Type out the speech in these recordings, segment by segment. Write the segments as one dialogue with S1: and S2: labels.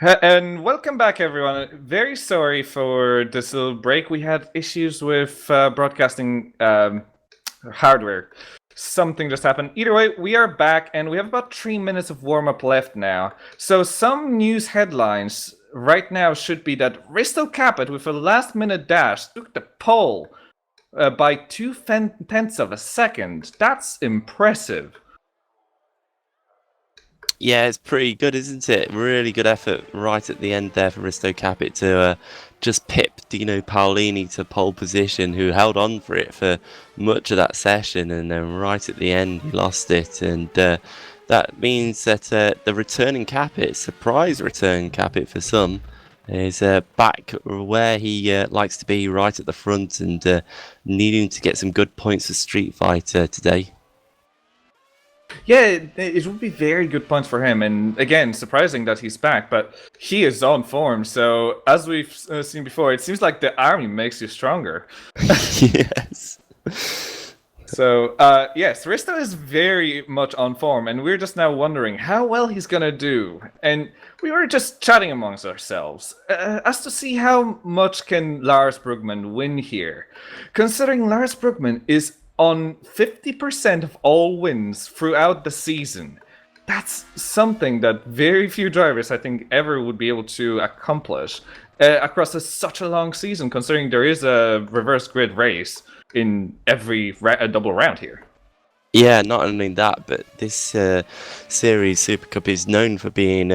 S1: And welcome back, everyone. Very sorry for this little break. We had issues with broadcasting hardware. Something just happened. Either way, we are back, and we have about 3 minutes of warm up left now. So, some news headlines right now should be that Risto Capet, with a last minute dash, took the pole by 2/10 of a second. That's impressive.
S2: Yeah, it's pretty good, isn't it? Really good effort right at the end there for Risto Capit to just pip Dino Paolini to pole position, who held on for it for much of that session, and then right at the end he lost it. And that means that the returning Capit, surprise return Capit for some, is back where he likes to be, right at the front, and needing to get some good points for Street Fighter today.
S1: Yeah, it would be very good points for him. And again, surprising that he's back, but he is on form. So, as we've seen before, it seems like the army makes you stronger.
S2: Yes.
S1: So, yes, Risto is very much on form, and we're just now wondering how well he's gonna do. And we were just chatting amongst ourselves as to see how much can Lars Brugman win here, considering Lars Brugman is on 50% of all wins throughout the season. That's something that very few drivers, I think, ever would be able to accomplish across such a long season, considering there is a reverse grid race in every double round here.
S2: Yeah, not only that, but this series, Supercup, is known for being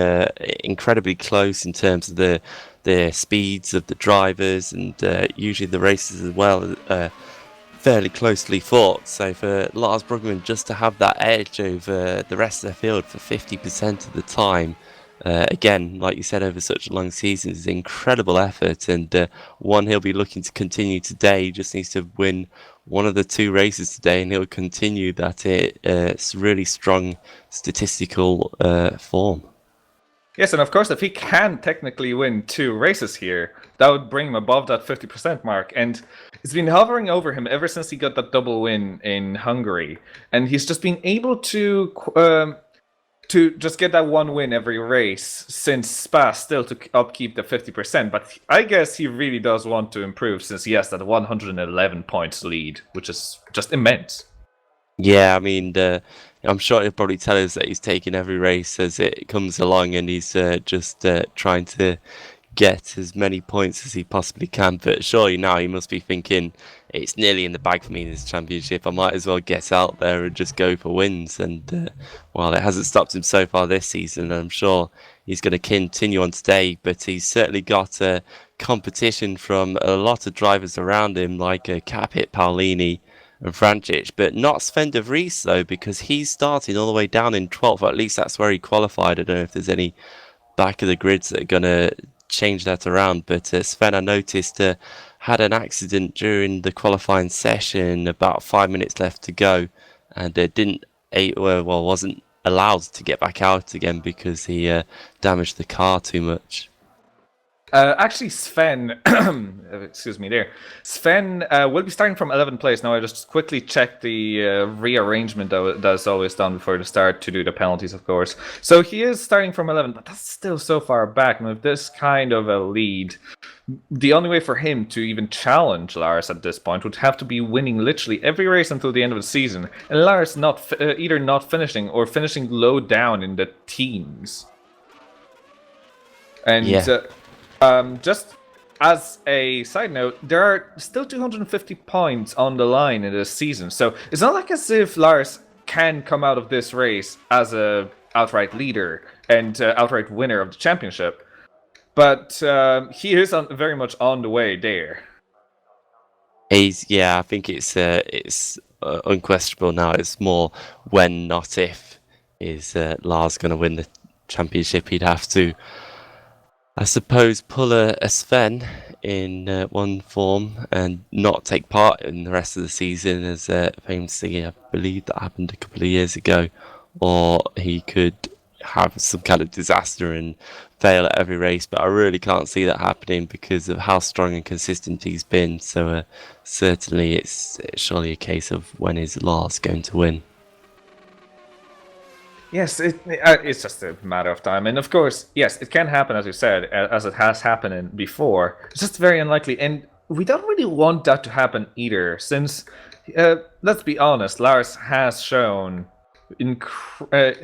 S2: incredibly close in terms of the speeds of the drivers, and usually the races as well. Fairly closely fought, so for Lars Brugman just to have that edge over the rest of the field for 50% of the time, again, like you said, over such a long season, is incredible effort, and one he'll be looking to continue today. He just needs to win one of the two races today, and he'll continue that it's really strong statistical form.
S1: Yes, and of course, if he can technically win two races here, that would bring him above that 50% mark. And it's been hovering over him ever since he got that double win in Hungary. And he's just been able to just get that one win every race since Spa, still to upkeep the 50%. But I guess he really does want to improve, since he has that 111 points lead, which is just immense.
S2: Yeah, I mean, I'm sure he'll probably tell us that he's taking every race as it comes along, and he's just trying to get as many points as he possibly can. But surely now he must be thinking, it's nearly in the bag for me in this championship. I might as well get out there and just go for wins. And well, it hasn't stopped him so far this season. I'm sure he's going to continue on today, but he's certainly got competition from a lot of drivers around him, like Capit, Paolini, and Francic, but not Sven de Vries though, because he's starting all the way down in 12th. Or at least that's where he qualified. I don't know if there's any back of the grids that are going to change that around, but Sven, I noticed, had an accident during the qualifying session, about 5 minutes left to go, and wasn't allowed to get back out again because he damaged the car too much.
S1: Actually, Sven, excuse me there. Sven will be starting from 11th place. Now, I just quickly checked the rearrangement that's always done before the start to do the penalties, of course. So he is starting from 11th, but that's still so far back. And with this kind of a lead, the only way for him to even challenge Lars at this point would have to be winning literally every race until the end of the season. And Lars either not finishing or finishing low down in the teens. And...
S2: Yeah.
S1: Just as a side note, there are still 250 points on the line in this season, so it's not like as if Lars can come out of this race as a outright leader and outright winner of the championship, but he is very much on the way there.
S2: I think it's unquestionable now. It's more when, not if, is Lars going to win the championship. He'd have to, I suppose, pull a Sven in one form and not take part in the rest of the season, as famously, I believe that happened a couple of years ago, or he could have some kind of disaster and fail at every race. But I really can't see that happening because of how strong and consistent he's been. So certainly it's surely a case of when is Lars going to win.
S1: Yes, it's just a matter of time, and of course, yes, it can happen, as you said, as it has happened before. It's just very unlikely, and we don't really want that to happen either, since, let's be honest, Lars has shown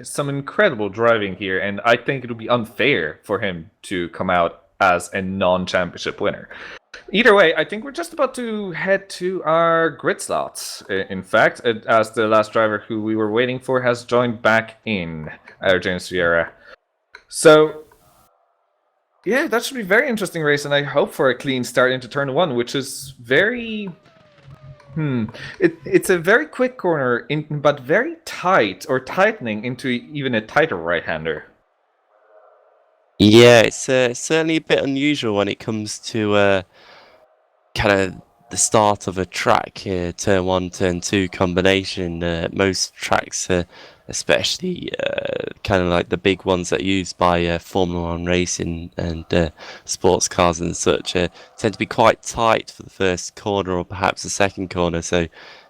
S1: some incredible driving here, and I think it would be unfair for him to come out as a non-championship winner. Either way, I think we're just about to head to our grid slots. In fact, as the last driver who we were waiting for has joined back in, James Vieira. So, yeah, that should be a very interesting race, and I hope for a clean start into turn 1, which is very... It's a very quick corner, but very tight, or tightening into even a tighter right-hander.
S2: Yeah, it's certainly a bit unusual when it comes to kind of the start of a track here, turn 1, turn 2 combination. Most tracks, especially kind of like the big ones that are used by Formula 1 racing and sports cars and such, tend to be quite tight for the first corner or perhaps the second corner, so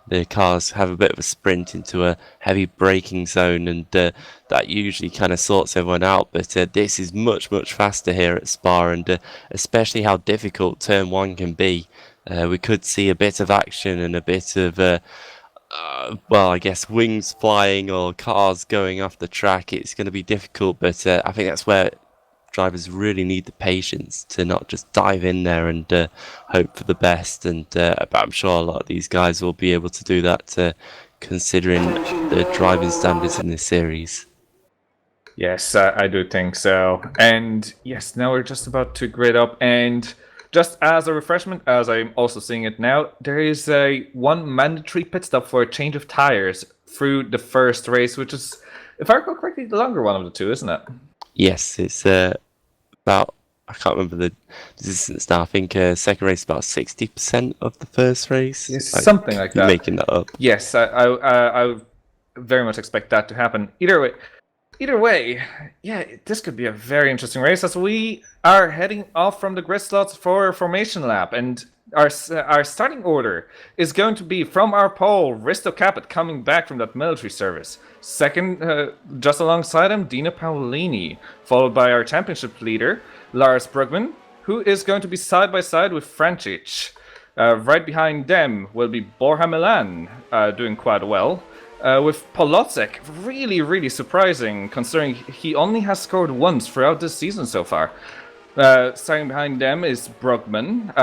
S2: the cars have a bit of a sprint into a heavy braking zone, and that usually kind of sorts everyone out. But this is much faster here at Spa, and especially how difficult turn 1 can be. We could see a bit of action and a bit of well, I guess wings flying or cars going off the track. It's going to be difficult, but I think that's where drivers really need the patience to not just dive in there and hope for the best. And but I'm sure a lot of these guys will be able to do that, considering the driving standards in this series.
S1: Yes, I do think so. And yes, now we're just about to grid up, and just as a refreshment, as I'm also seeing it now, there is one mandatory pit stop for a change of tires through the first race, which is, if I recall correctly, the longer one of the two, isn't it?
S2: Yes, it's about, I can't remember the distance now. I think second race is about 60% of the first race.
S1: Yes, something like that.
S2: Making that up.
S1: Yes, I very much expect that to happen. Either way, yeah, this could be a very interesting race, as we are heading off from the grid slots for a formation lap, and our starting order is going to be from our pole, Risto Capet coming back from that military service. Second, just alongside him, Dino Paolini, followed by our championship leader, Lars Brugman, who is going to be side by side with Francic. Right behind them will be Borja Milan, doing quite well. With Kolodziejczyk, really surprising, considering he only has scored once throughout this season so far. Starting behind them is Brugman,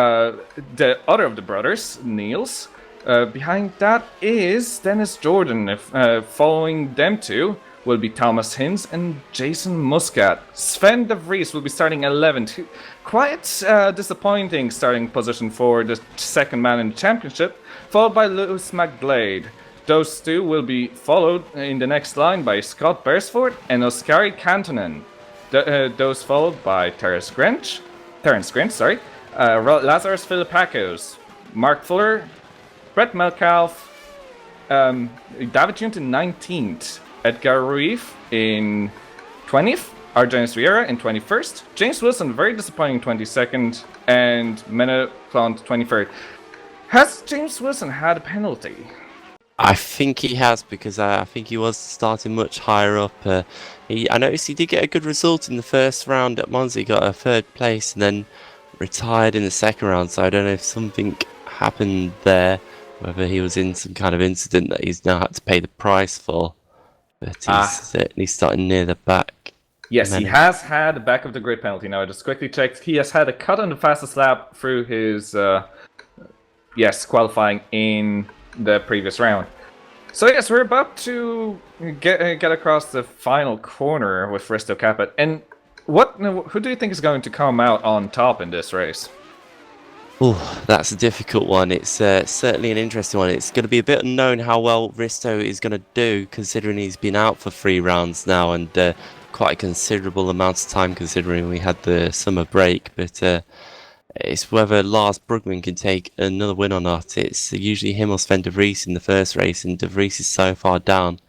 S1: the other of the brothers, Niels. Behind that is Dennis Jordan. Following them two will be Thomas Hinz and Jason Muscat. Sven de Vries will be starting 11th. Quite disappointing starting position for the second man in the championship, followed by Lewis McGlade. Those two will be followed in the next line by Scott Beresford and Oskari Kantonen. Those followed by Terence Grinch, Lazarus Philippakos, Mark Fuller, Brett Metcalf, David Junt in 19th, Edgar Ruiz in 20th, Arjanis Vieira in 21st, James Wilson very disappointing 22nd, and Mena Clant 23rd. Has James Wilson had a penalty?
S2: I think he has, because I think he was starting much higher up. I noticed he did get a good result in the first round at Monza. He got a third place and then retired in the second round. So I don't know if something happened there, whether he was in some kind of incident that he's now had to pay the price for. But he's certainly starting near the back.
S1: Yes, he has had the back of the grid penalty. Now I just quickly checked. He has had a cut on the fastest lap through his qualifying in the previous round. So yes, we're about to get across the final corner with Risto Capet. And who do you think is going to come out on top in this race?
S2: Oh, that's a difficult one. It's certainly an interesting one. It's going to be a bit unknown how well Risto is going to do, considering he's been out for 3 rounds now, and quite a considerable amount of time considering we had the summer break. But it's whether Lars Brugman can take another win or not. It's usually him or Sven de Vries in the first race, and de Vries is so far down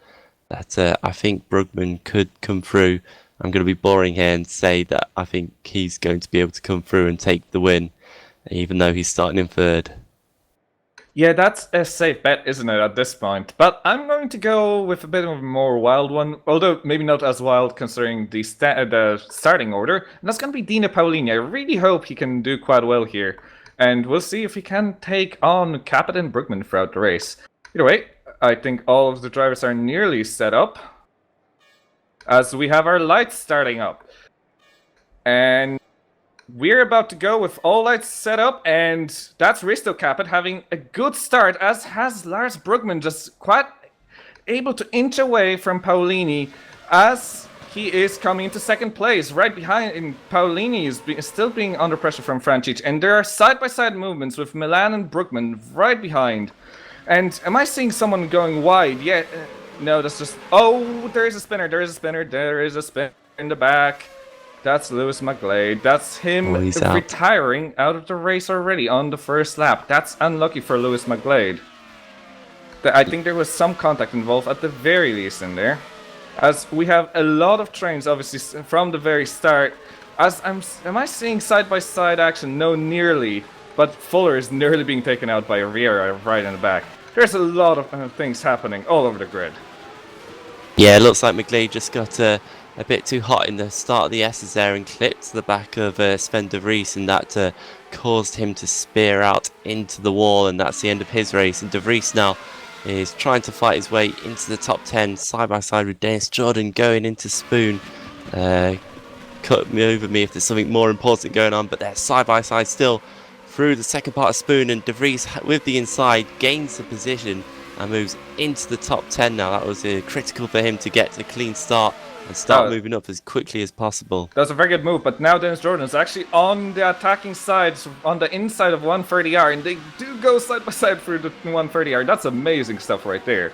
S2: that I think Brugman could come through. I'm going to be boring here and say that I think he's going to be able to come through and take the win, even though he's starting in third.
S1: Yeah, that's a safe bet, isn't it, at this point? But I'm going to go with a bit of a more wild one, although maybe not as wild considering the starting order. And that's going to be Dino Paolini. I really hope he can do quite well here. And we'll see if he can take on Kacper and Brugman throughout the race. Either way, I think all of the drivers are nearly set up, as we have our lights starting up. And we're about to go with all lights set up, and that's Risto Kacper having a good start, as has Lars Brugman, just quite able to inch away from Paolini as he is coming into second place. Right behind in Paolini is still being under pressure from Frančić, and there are side-by-side movements with Milan and Brugman right behind. And am I seeing someone going wide? Yeah, no, that's just... Oh, there is a spinner, there is a spinner, there is a spinner in the back. That's Lewis McGlade. That's him retiring out of the race already on the first lap. That's unlucky for Lewis McGlade. I think there was some contact involved at the very least in there. As we have a lot of trains, obviously, from the very start. Am I seeing side-by-side action? No, nearly. But Fuller is nearly being taken out by Riera right in the back. There's a lot of things happening all over the grid.
S2: Yeah, it looks like McGlade just got a bit too hot in the start of the S's there and clipped to the back of Sven de Vries, and that caused him to spear out into the wall, and that's the end of his race. And de Vries now is trying to fight his way into the top 10 side by side with Dennis Jordan going into Spoon. Cut me over me if there's something more important going on, but they're side by side still through the second part of Spoon, and de Vries with the inside gains the position and moves into the top 10 now. That was critical for him to get a clean start and start moving up as quickly as possible.
S1: That's a very good move, but now Dennis Jordan is actually on the attacking side, on the inside of 130R, and they do go side by side through the 130R. That's amazing stuff right there.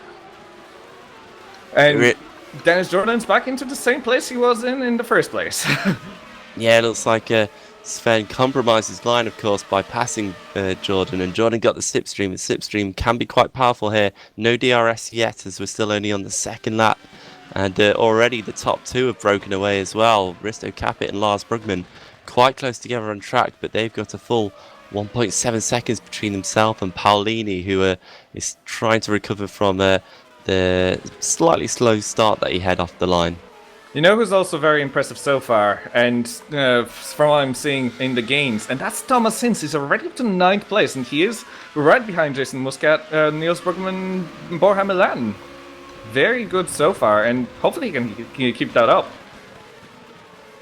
S1: And Dennis Jordan's back into the same place he was in the first place.
S2: Yeah, it looks like Sven compromised his line, of course, by passing Jordan, and Jordan got the slipstream. The slipstream can be quite powerful here. No DRS yet, as we're still only on the second lap. And already the top two have broken away as well. Risto Kacper and Lars Brugman quite close together on track, but they've got a full 1.7 seconds between himself and Paolini, who is trying to recover from the slightly slow start that he had off the line.
S1: You know who's also very impressive so far, and from what I'm seeing in the games, and that's Thomas Hinz. He's already up to 9th place, and he is right behind Jason Muscat, Niels Brugman, and Borja Milan. Very good so far, and hopefully he can keep that up.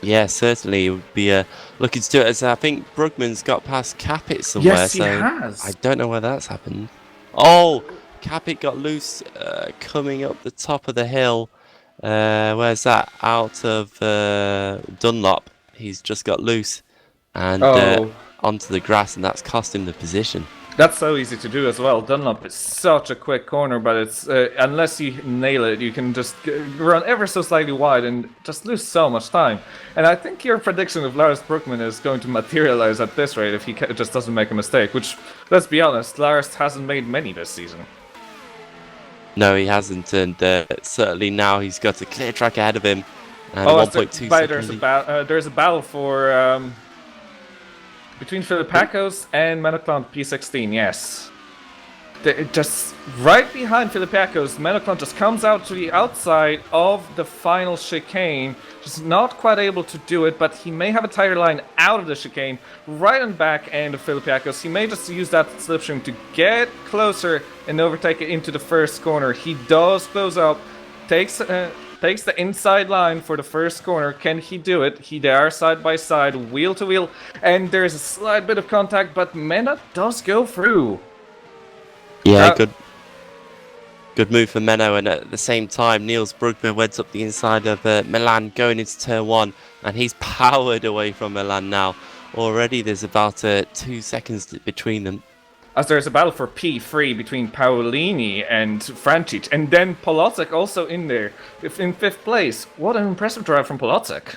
S2: Yeah, certainly. It would be looking to do it, as I think Brugman's got past Capit somewhere.
S1: Yes, he has.
S2: I don't know where that's happened. Oh, Capit got loose coming up the top of the hill. Where's that? Out of Dunlop. He's just got loose and onto the grass, and that's cost him the position.
S1: That's so easy to do as well. Dunlop is such a quick corner, but it's unless you nail it, you can just run ever so slightly wide and just lose so much time. And I think your prediction of Lars Brugman is going to materialize at this rate if he just doesn't make a mistake, which, let's be honest, Lars hasn't made many this season.
S2: No, he hasn't, and certainly now he's got a clear track ahead of him. And 1.2 seconds.
S1: There's a battle for between Filipakos and Menoclon P16, yes. Just right behind Filipakos, Menoclon just comes out to the outside of the final chicane. Just not quite able to do it, but he may have a tighter line out of the chicane, right on the back end of Filipakos. He may just use that slipstream to get closer and overtake it into the first corner. He does close up, takes the inside line for the first corner. Can he do it? They are side by side, wheel to wheel, and there's a slight bit of contact, but Mena does go through.
S2: Yeah, good move for Menno, and at the same time, Niels Brugman went up the inside of Milan going into turn 1, and he's powered away from Milan now. Already there's about 2 seconds between them.
S1: As there's a battle for P3 between Paolini and Frančić, and then Kolodziejczyk also in there, in 5th place. What an impressive drive from Kolodziejczyk.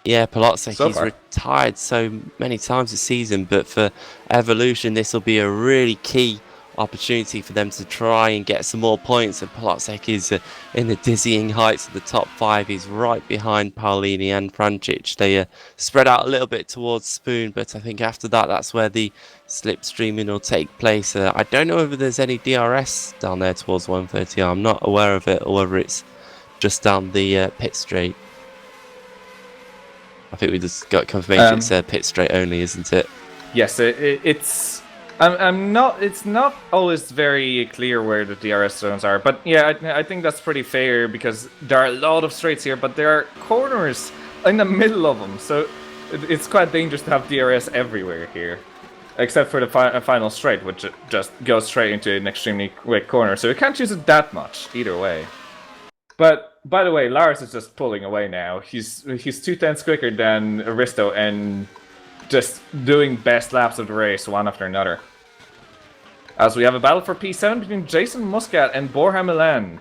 S2: Yeah, Kolodziejczyk, he's retired so many times this season, but for Evolution, this will be a really key opportunity for them to try and get some more points. And Kolodziejczyk is in the dizzying heights of the top 5. He's right behind Paulini and Francic. They spread out a little bit towards Spoon, but I think after that, that's where the slipstreaming will take place. I don't know whether there's any DRS down there towards 130. I'm not aware of it, or whether it's just down the pit straight. I think we just got confirmation it's pit straight only, isn't it?
S1: Yes, it's. I'm not. It's not always very clear where the DRS zones are, but yeah, I think that's pretty fair because there are a lot of straights here, but there are corners in the middle of them, so it's quite dangerous to have DRS everywhere here, except for the final straight, which just goes straight into an extremely quick corner. So you can't use it that much either way. But by the way, Lars is just pulling away now. He's 2/10 quicker than Aristo and just doing best laps of the race one after another. As we have a battle for P7 between Jason Muscat and Borja Milan.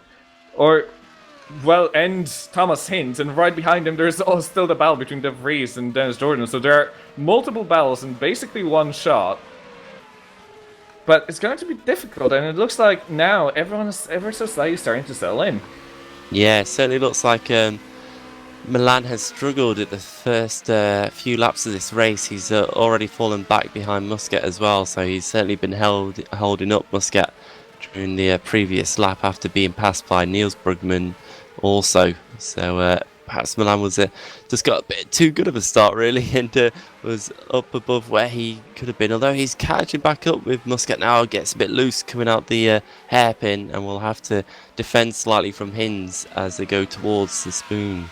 S1: And Thomas Hint, and right behind him there's still the battle between De Vries and Dennis Jordan. So there are multiple battles in basically one shot. But it's going to be difficult, and it looks like now everyone is ever so slightly starting to settle in.
S2: Yeah, it certainly looks like Milan has struggled at the first few laps of this race. He's already fallen back behind Muscat as well, so he's certainly been holding up Muscat during the previous lap after being passed by Niels Brugman also. So perhaps Milan was just got a bit too good of a start really, and was up above where he could have been. Although he's catching back up with Muscat now, gets a bit loose coming out the hairpin, and will have to defend slightly from Hinds as they go towards the Spoon.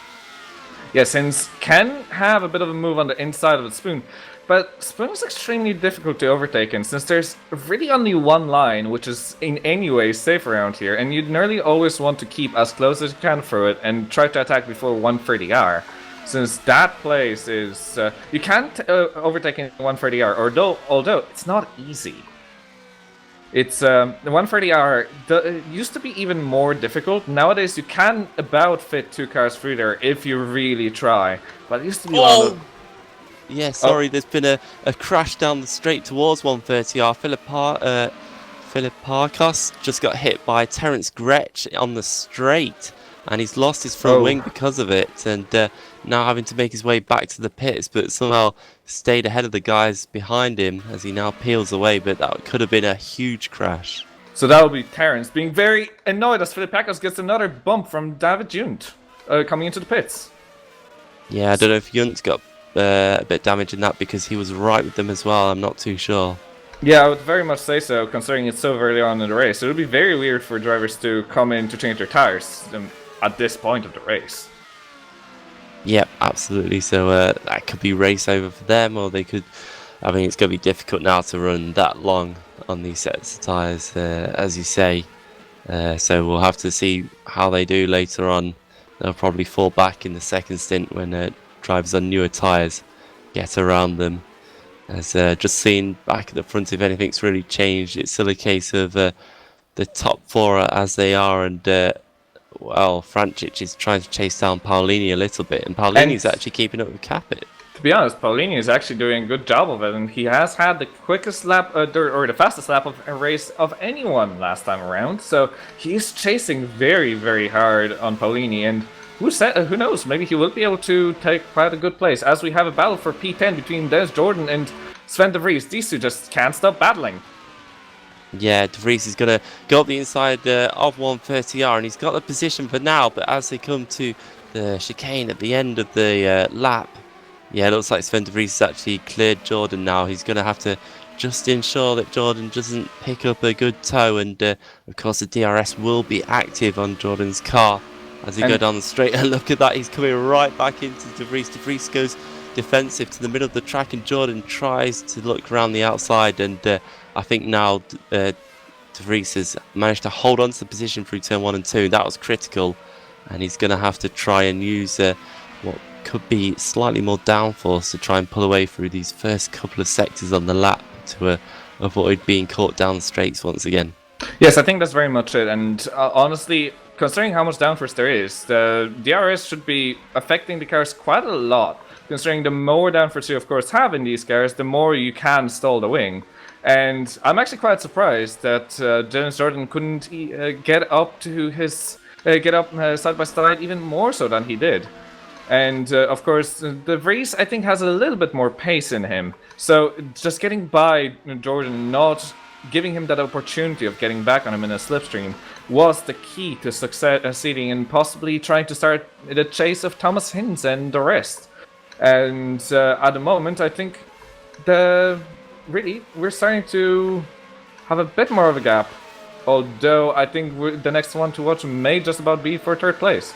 S1: Yeah, since can have a bit of a move on the inside of the Spoon, but Spoon is extremely difficult to overtake, and since there's really only one line, which is in any way safe around here, and you'd nearly always want to keep as close as you can through it and try to attack before 130R, since that place is... you can't overtake in 130R, although it's not easy. It's the 130R used to be even more difficult. Nowadays you can about fit 2 cars through there if you really try. But it used to be one of...
S2: Yeah, sorry, there's been a crash down the straight towards 130R. Philip Parkos just got hit by Terence Gretsch on the straight, and he's lost his front wing because of it, and now having to make his way back to the pits, but somehow stayed ahead of the guys behind him as he now peels away. But that could have been a huge crash.
S1: So that will be Terence being very annoyed as Philip Parkos gets another bump from David Junt coming into the pits.
S2: Yeah, I don't know if Junt got a bit damage in that because he was right with them as well. I'm not too sure.
S1: Yeah, I would very much say so, considering it's so early on in the race. It would be very weird for drivers to come in to change their tires at this point of the race.
S2: Yep, absolutely. So that could be race over for them, or they could... I mean, it's going to be difficult now to run that long on these sets of tyres, as you say. So we'll have to see how they do later on. They'll probably fall back in the second stint when drivers on newer tyres get around them. As just seeing back at the front, if anything's really changed, it's still a case of the top 4 as they are, and well, Francic is trying to chase down Paulini a little bit, and Paulini's actually keeping up with Kacper.
S1: To be honest, Paulini is actually doing a good job of it, and he has had the quickest lap, or the fastest lap of a race of anyone last time around, so he is chasing very, very hard on Paulini, and who knows, maybe he will be able to take quite a good place, as we have a battle for P10 between Dennis Jordan and Sven De Vries. These two just can't stop battling.
S2: Yeah, De Vries is going to go up the inside of 130R, and he's got the position for now, but as they come to the chicane at the end of the lap, yeah, it looks like Sven De Vries has actually cleared Jordan now. He's going to have to just ensure that Jordan doesn't pick up a good tow, and of course the DRS will be active on Jordan's car as he go down the straight. And look at that, he's coming right back into De Vries. De Vries goes defensive to the middle of the track, and Jordan tries to look around the outside, and I think now De Vries has managed to hold on to the position through turn 1 and 2. That was critical, and he's going to have to try and use what could be slightly more downforce to try and pull away through these first couple of sectors on the lap to avoid being caught down the straights once again.
S1: Yes, I think that's very much it, and honestly, considering how much downforce there is, the DRS should be affecting the cars quite a lot. Considering the more downforce you, of course, have in these cars, the more you can stall the wing. And I'm actually quite surprised that Dennis Jordan couldn't get up to his side by side even more so than he did. And of course, the Vries I think has a little bit more pace in him. So just getting by Jordan, not giving him that opportunity of getting back on him in a slipstream, was the key to succeeding and possibly trying to start the chase of Thomas Hinz and the rest. And at the moment, I think we're starting to have a bit more of a gap. Although I think the next one to watch may just about be for third place.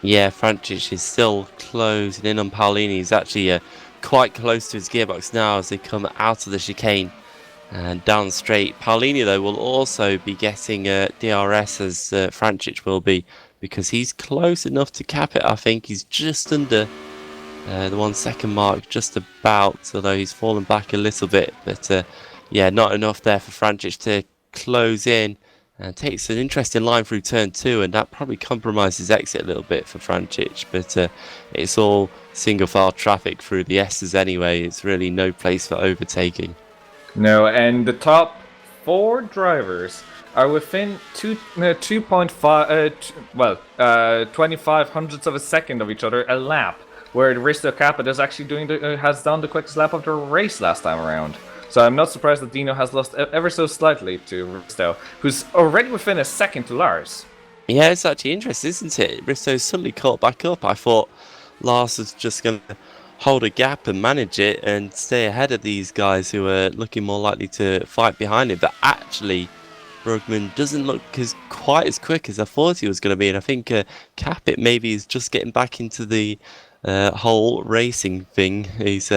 S2: Yeah, Francic is still closing in on Paolini. He's actually quite close to his gearbox now as they come out of the chicane and down straight. Paolini, though, will also be getting DRS as Francic will be, because he's close enough to cap it. I think he's just under the 1 second mark, just about, although he's fallen back a little bit. But yeah, not enough there for Francic to close in. And takes an interesting line through turn 2, and that probably compromises exit a little bit for Francic. But it's all single file traffic through the S's anyway. It's really no place for overtaking.
S1: No, and the top 4 drivers are within 25 hundredths of a second of each other a lap, where Risto Kacper is actually has done the quickest lap of the race last time around. So I'm not surprised that Dino has lost ever so slightly to Risto, who's already within a second to Lars.
S2: Yeah, it's actually interesting, isn't it? Risto's suddenly caught back up. I thought Lars was just going to hold a gap and manage it and stay ahead of these guys who are looking more likely to fight behind him. But actually, Brugman doesn't look quite as quick as I thought he was going to be. And I think Capit maybe is just getting back into the whole racing thing. He's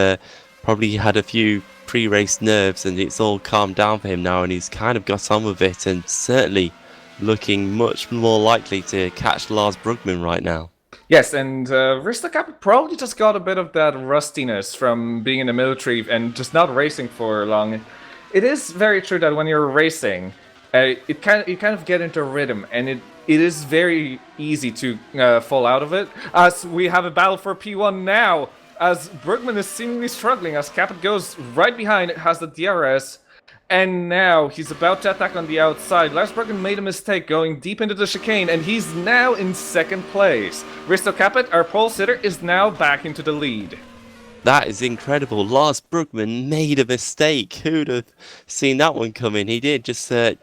S2: probably had a few pre-race nerves and it's all calmed down for him now, and he's kind of got on with it and certainly looking much more likely to catch Lars Brugman right now.
S1: Yes, and Risto Kacper probably just got a bit of that rustiness from being in the military and just not racing for long. It is very true that when you're racing, you kind of get into rhythm, and it is very easy to fall out of it. As we have a battle for P1 now, as Brugman is seemingly struggling, as Capit goes right behind, has the DRS, and now he's about to attack on the outside. Lars Brugman made a mistake going deep into the chicane, and he's now in second place. Risto Capit, our pole sitter, is now back into the lead.
S2: That is incredible. Lars Brugman made a mistake. Who'd have seen that one coming? He did just I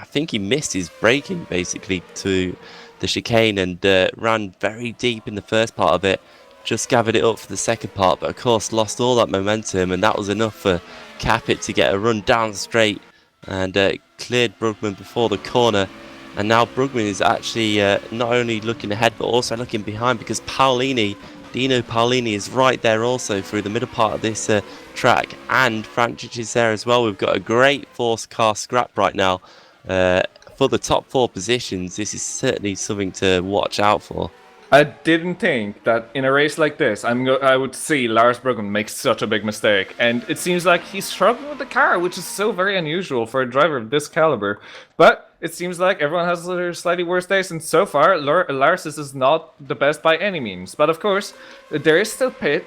S2: think he missed his braking basically to the chicane and ran very deep in the first part of it. Just gathered it up for the second part, but of course lost all that momentum, and that was enough for Capit to get a run down straight and cleared Brugman before the corner. And now Brugman is actually not only looking ahead but also looking behind, because Dino Paolini is right there also through the middle part of this track, and Francic is there as well. We've got a great force car scrap right now for the top 4 positions. This is certainly something to watch out for.
S1: I didn't think that in a race like this, I would see Lars Brugman make such a big mistake, and it seems like he's struggling with the car, which is so very unusual for a driver of this caliber. But it seems like everyone has their slightly worse days, and so far, Lars is not the best by any means. But of course, there are still pit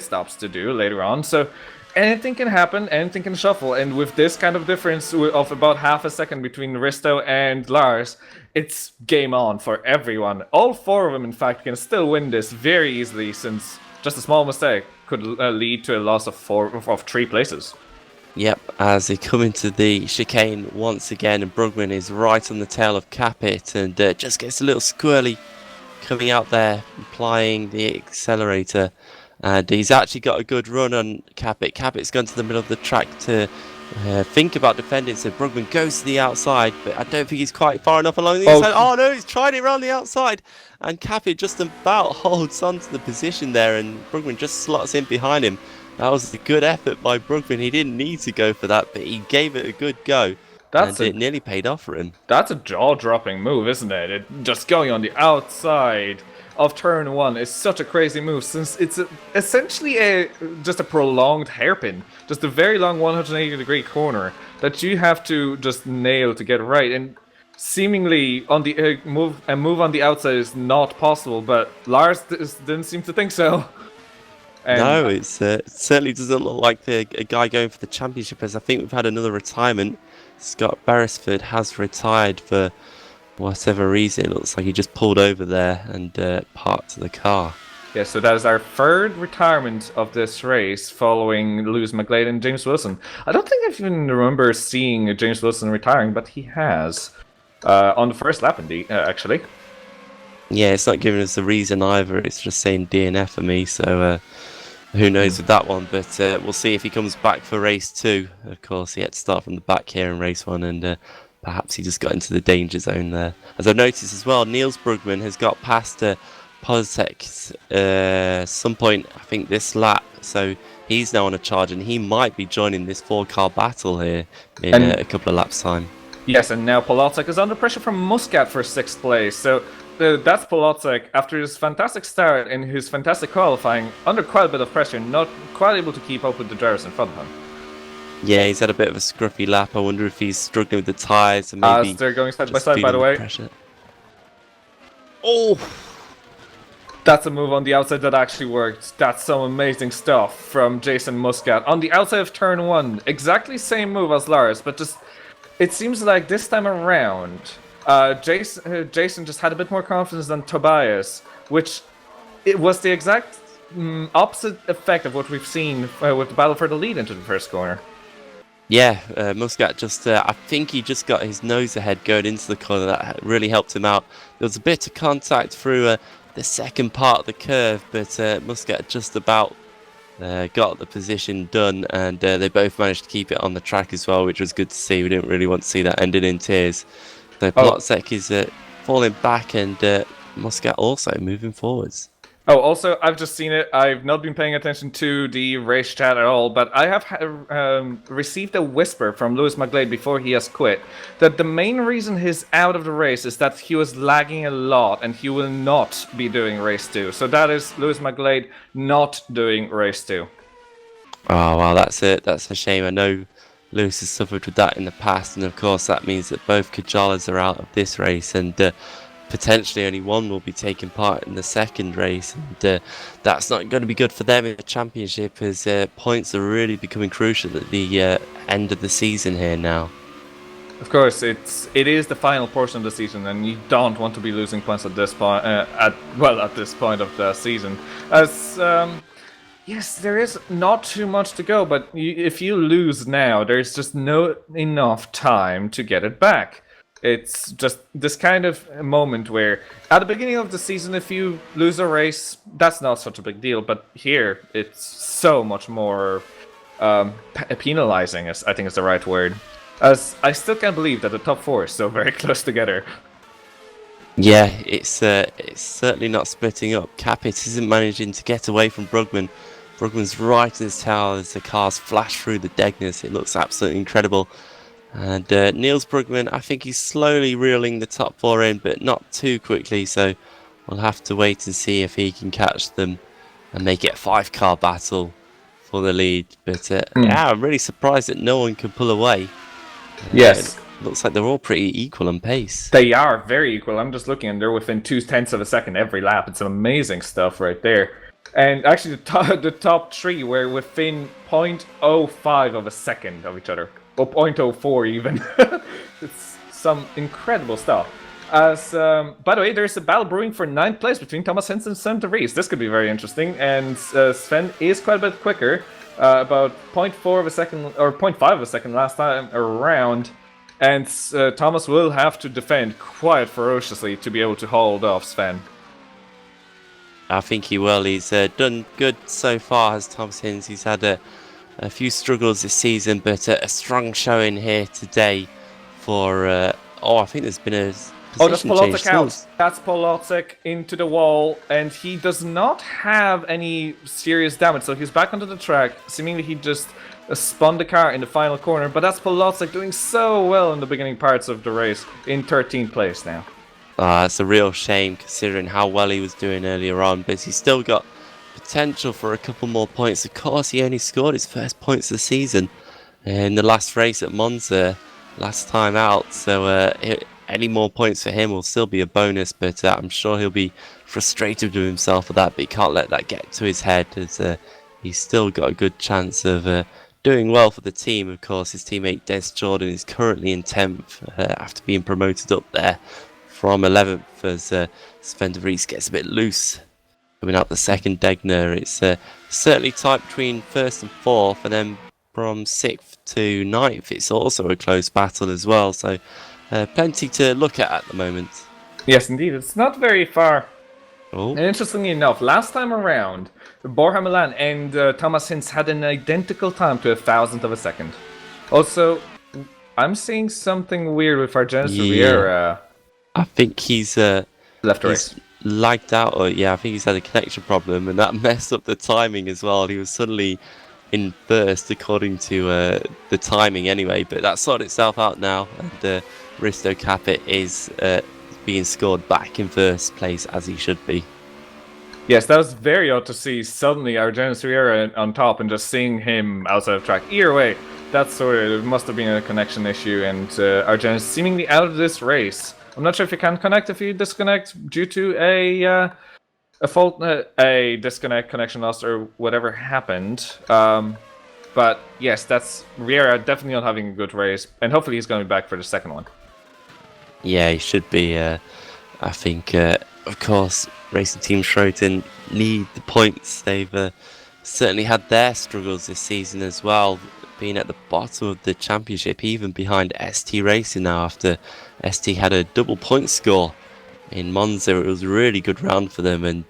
S1: stops to do later on, so anything can happen, anything can shuffle, and with this kind of difference of about half a second between Risto and Lars, it's game on for everyone. All 4 of them, in fact, can still win this very easily, since just a small mistake could lead to a loss of 3 places.
S2: Yep, as they come into the chicane once again, and Brugman is right on the tail of Capit and just gets a little squirrely coming out there, applying the accelerator. And he's actually got a good run on Capit. Capit's gone to the middle of the track to think about defending, so Brugman goes to the outside, but I don't think he's quite far enough along the inside. Oh no, he's trying it around the outside, and Capit just about holds on to the position there, and Brugman just slots in behind him. That was a good effort by Brugman. He didn't need to go for that, but he gave it a good go. It nearly paid off for him. That's
S1: a jaw-dropping move, isn't it? Just going on the outside of turn 1 is such a crazy move, since it's essentially just a prolonged hairpin, just a very long 180-degree corner that you have to just nail to get right. And seemingly on the move on the outside is not possible, but Lars didn't seem to think so. And
S2: No, it certainly doesn't look like a guy going for the championship, as I think we've had another retirement. Scott Beresford has retired for whatever reason. It looks like he just pulled over there and parked the car.
S1: yeah, so that is our third retirement of this race following Lewis McGlade and James Wilson. I don't think I even remember seeing James Wilson retiring, but he has. On the first lap, indeed, actually.
S2: Yeah, it's not giving us a reason either. It's just saying DNF for me, so who knows with that one. But we'll see if he comes back for race 2. Of course, he had to start from the back here in race 1, and perhaps he just got into the danger zone there. As I've noticed as well, Niels Brugman has got past Polsek some point, I think, this lap. So he's now on a charge, and he might be joining this 4-car battle here in a couple of laps' time.
S1: Yes, and now Polacek is under pressure from Muscat for 6th place. So that's Polacek after his fantastic start and his fantastic qualifying, under quite a bit of pressure, not quite able to keep up with the drivers in front of him.
S2: Yeah, he's had a bit of a scruffy lap. I wonder if he's struggling with the tyres and maybe
S1: they're going side by side, by the way.
S2: Pressure. Oh!
S1: That's a move on the outside that actually worked. That's some amazing stuff from Jason Muscat. On the outside of turn 1, exactly same move as Lars, but just it seems like this time around, Jason just had a bit more confidence than Tobias, which it was the exact opposite effect of what we've seen with the battle for the lead into the first corner.
S2: Yeah, Muscat just, I think he just got his nose ahead going into the corner. That really helped him out. There was a bit of contact through the second part of the curve, but Muscat just about got the position done, and they both managed to keep it on the track as well, which was good to see. We didn't really want to see that ending in tears. So Polacek is falling back, and Muscat also moving forwards.
S1: Oh, also, I've just seen it. I've not been paying attention to the race chat at all, but I have received a whisper from Lewis McGlade before he has quit that the main reason he's out of the race is that he was lagging a lot and he will not be doing race 2. So that is Lewis McGlade not doing race 2.
S2: Oh, wow, that's it. That's a shame. I know Lewis has suffered with that in the past, and of course that means that both Kajalas are out of this race, and potentially only one will be taking part in the second race, and that's not going to be good for them in the championship, as points are really becoming crucial at the end of the season here now.
S1: Of course, it is the final portion of the season, and you don't want to be losing points at this point. At this point of the season, as yes, there is not too much to go, but if you lose now, there's just no enough time to get it back. It's just this kind of moment where at the beginning of the season, if you lose a race, that's not such a big deal. But here, it's so much more penalizing, I think is the right word. As I still can't believe that the top 4 is so very close together.
S2: Yeah, it's certainly not splitting up. Kacper isn't managing to get away from Brugman. Brugman's right in his tail as the cars flash through the Degness. It looks absolutely incredible. And Niels Brugman, I think he's slowly reeling the top 4 in, but not too quickly, so we'll have to wait and see if he can catch them and make it a 5-car battle for the lead. But yeah, I'm really surprised that no one can pull away.
S1: Yes.
S2: It looks like they're all pretty equal on pace.
S1: They are very equal. I'm just looking, and they're within 0.2 of a second every lap. It's amazing stuff right there. And actually, the top 3 were within 0.05 of a second of each other. Or 0.04 even. It's some incredible stuff. As by the way, there's a battle brewing for 9th place between Thomas Hinson and Sven de Vries. This could be very interesting. And Sven is quite a bit quicker, about 0.4 of a second or 0.5 of a second last time around. And Thomas will have to defend quite ferociously to be able to hold off Sven.
S2: I think he will. He's done good so far, as Thomas Hinz. He's had a few struggles this season, but a strong showing here today for I think there's been a
S1: that's
S2: position change.
S1: Polacek out. That's Polacek into the wall, and he does not have any serious damage, so he's back onto the track. Seemingly he just spun the car in the final corner, but that's Polacek doing so well in the beginning parts of the race, in 13th place now.
S2: It's a real shame considering how well he was doing earlier on, but he's still got potential for a couple more points. Of course, he only scored his first points of the season in the last race at Monza last time out, so any more points for him will still be a bonus, but I'm sure he'll be frustrated with himself for that, but he can't let that get to his head, as he's still got a good chance of doing well for the team. Of course, his teammate Des Jordan is currently in 10th after being promoted up there from 11th, as Sven de Vries gets a bit loose. Coming out the second Degner, it's certainly tight between 1st and 4th, and then from 6th to 9th, it's also a close battle as well, so plenty to look at the moment.
S1: Yes, indeed. It's not very far.
S2: Oh.
S1: And interestingly enough, last time around, Borja Milan and Thomas Hinz had an identical time to 1,000th of a second. Also, I'm seeing something weird with Argenis Riera.
S2: I think he's
S1: left or
S2: right. Lagged out, or I think he's had a connection problem, and that messed up the timing as well. He was suddenly in first according to the timing anyway, but that sorted itself out now, and Risto Kacper is being scored back in first place as he should be.
S1: Yes, that was very odd to see suddenly Argenis Riera on top and just seeing him outside of track. Either way, that's it must have been a connection issue, and Argenis seemingly out of this race. I'm not sure if you can connect if you disconnect due to a fault, a disconnect, connection loss, or whatever happened. But yes, that's Riera definitely not having a good race, and hopefully he's going to be back for the second one.
S2: Yeah, he should be. I think, of course, Racing Team Schroten need the points. They've certainly had their struggles this season as well, being at the bottom of the championship, even behind ST Racing now, after ST had a double point score in Monza. It was a really good round for them, and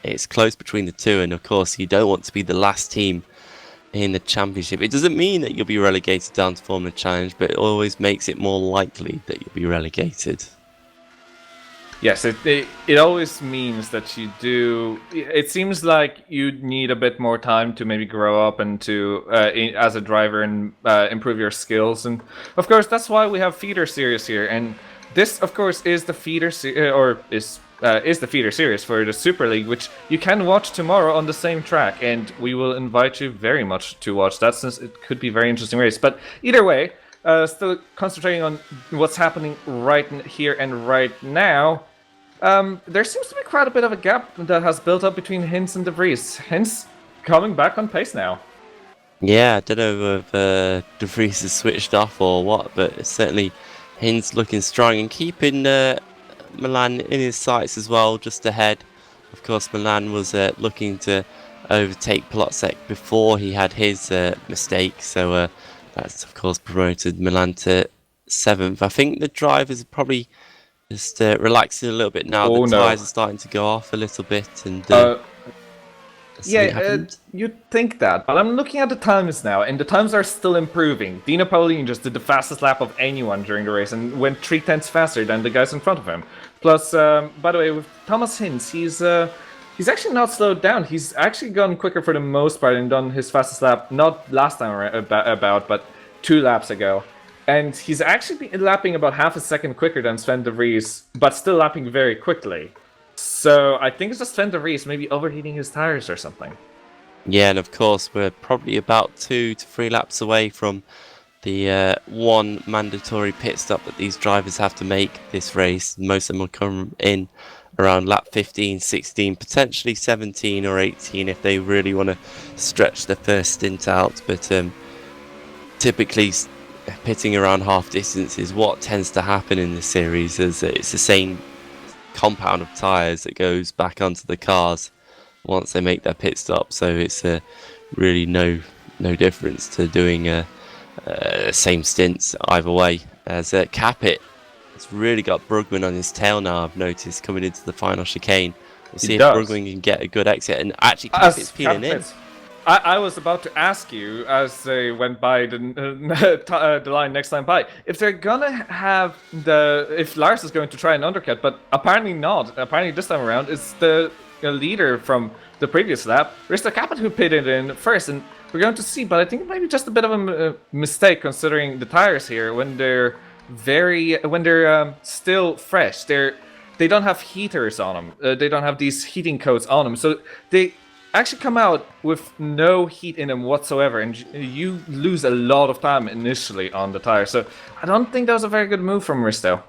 S2: it's close between the two, and of course you don't want to be the last team in the championship. It doesn't mean that you'll be relegated down to Formula Challenge, but it always makes it more likely that you'll be relegated.
S1: Yes, it always means that you do. It seems like you need a bit more time to maybe grow up and to as a driver and improve your skills. And of course, that's why we have feeder series here. And this, of course, is the feeder is the feeder series for the Super League, which you can watch tomorrow on the same track. And we will invite you very much to watch that, since it could be a very interesting race. But either way, still concentrating on what's happening right here and right now. There seems to be quite a bit of a gap that has built up between Hinz and de Vries. Hinz coming back on pace now.
S2: Yeah, I don't know if de Vries has switched off or what, but certainly Hinz looking strong and keeping Milan in his sights as well, just ahead. Of course, Milan was looking to overtake Plotzek before he had his mistake, so that's of course promoted Milan to 7th. I think the drivers are probably just relaxing a little bit now. The tyres are starting to go off a little bit, and
S1: you'd think that, but I'm looking at the times now, and the times are still improving. Dino Paolini just did the fastest lap of anyone during the race and went 3/10 faster than the guys in front of him. Plus, by the way, with Thomas Hinz, he's actually not slowed down. He's actually gone quicker for the most part and done his fastest lap, not last time but 2 laps ago. And he's actually lapping about half a second quicker than Sven de Vries, but still lapping very quickly. So I think it's just Sven de Vries maybe overheating his tires or something.
S2: Yeah, and of course we're probably about 2 to 3 laps away from the one mandatory pit stop that these drivers have to make this race. Most of them will come in around lap 15, 16, potentially 17 or 18 if they really want to stretch their first stint out. But typically pitting around half distance is what tends to happen in this series, as it's the same compound of tyres that goes back onto the cars once they make their pit stop, so it's really no difference to doing same stints either way. As Kacper has really got Brugman on his tail now, I've noticed, coming into the final chicane. We'll see if Brugman can get a good exit, and actually Kacper's peeling in.
S1: I was about to ask you, as they went by the line next time by, if they're gonna have if Lars is going to try an undercut, but apparently not. Apparently this time around it's the leader from the previous lap, Risto Kacper, who pitted in first, and we're going to see. But I think maybe just a bit of a mistake considering the tires here when they're still fresh. They don't have heaters on them. They don't have these heating coats on them, so actually come out with no heat in them whatsoever, and you lose a lot of time initially on the tire. So I don't think that was a very good move from Risto.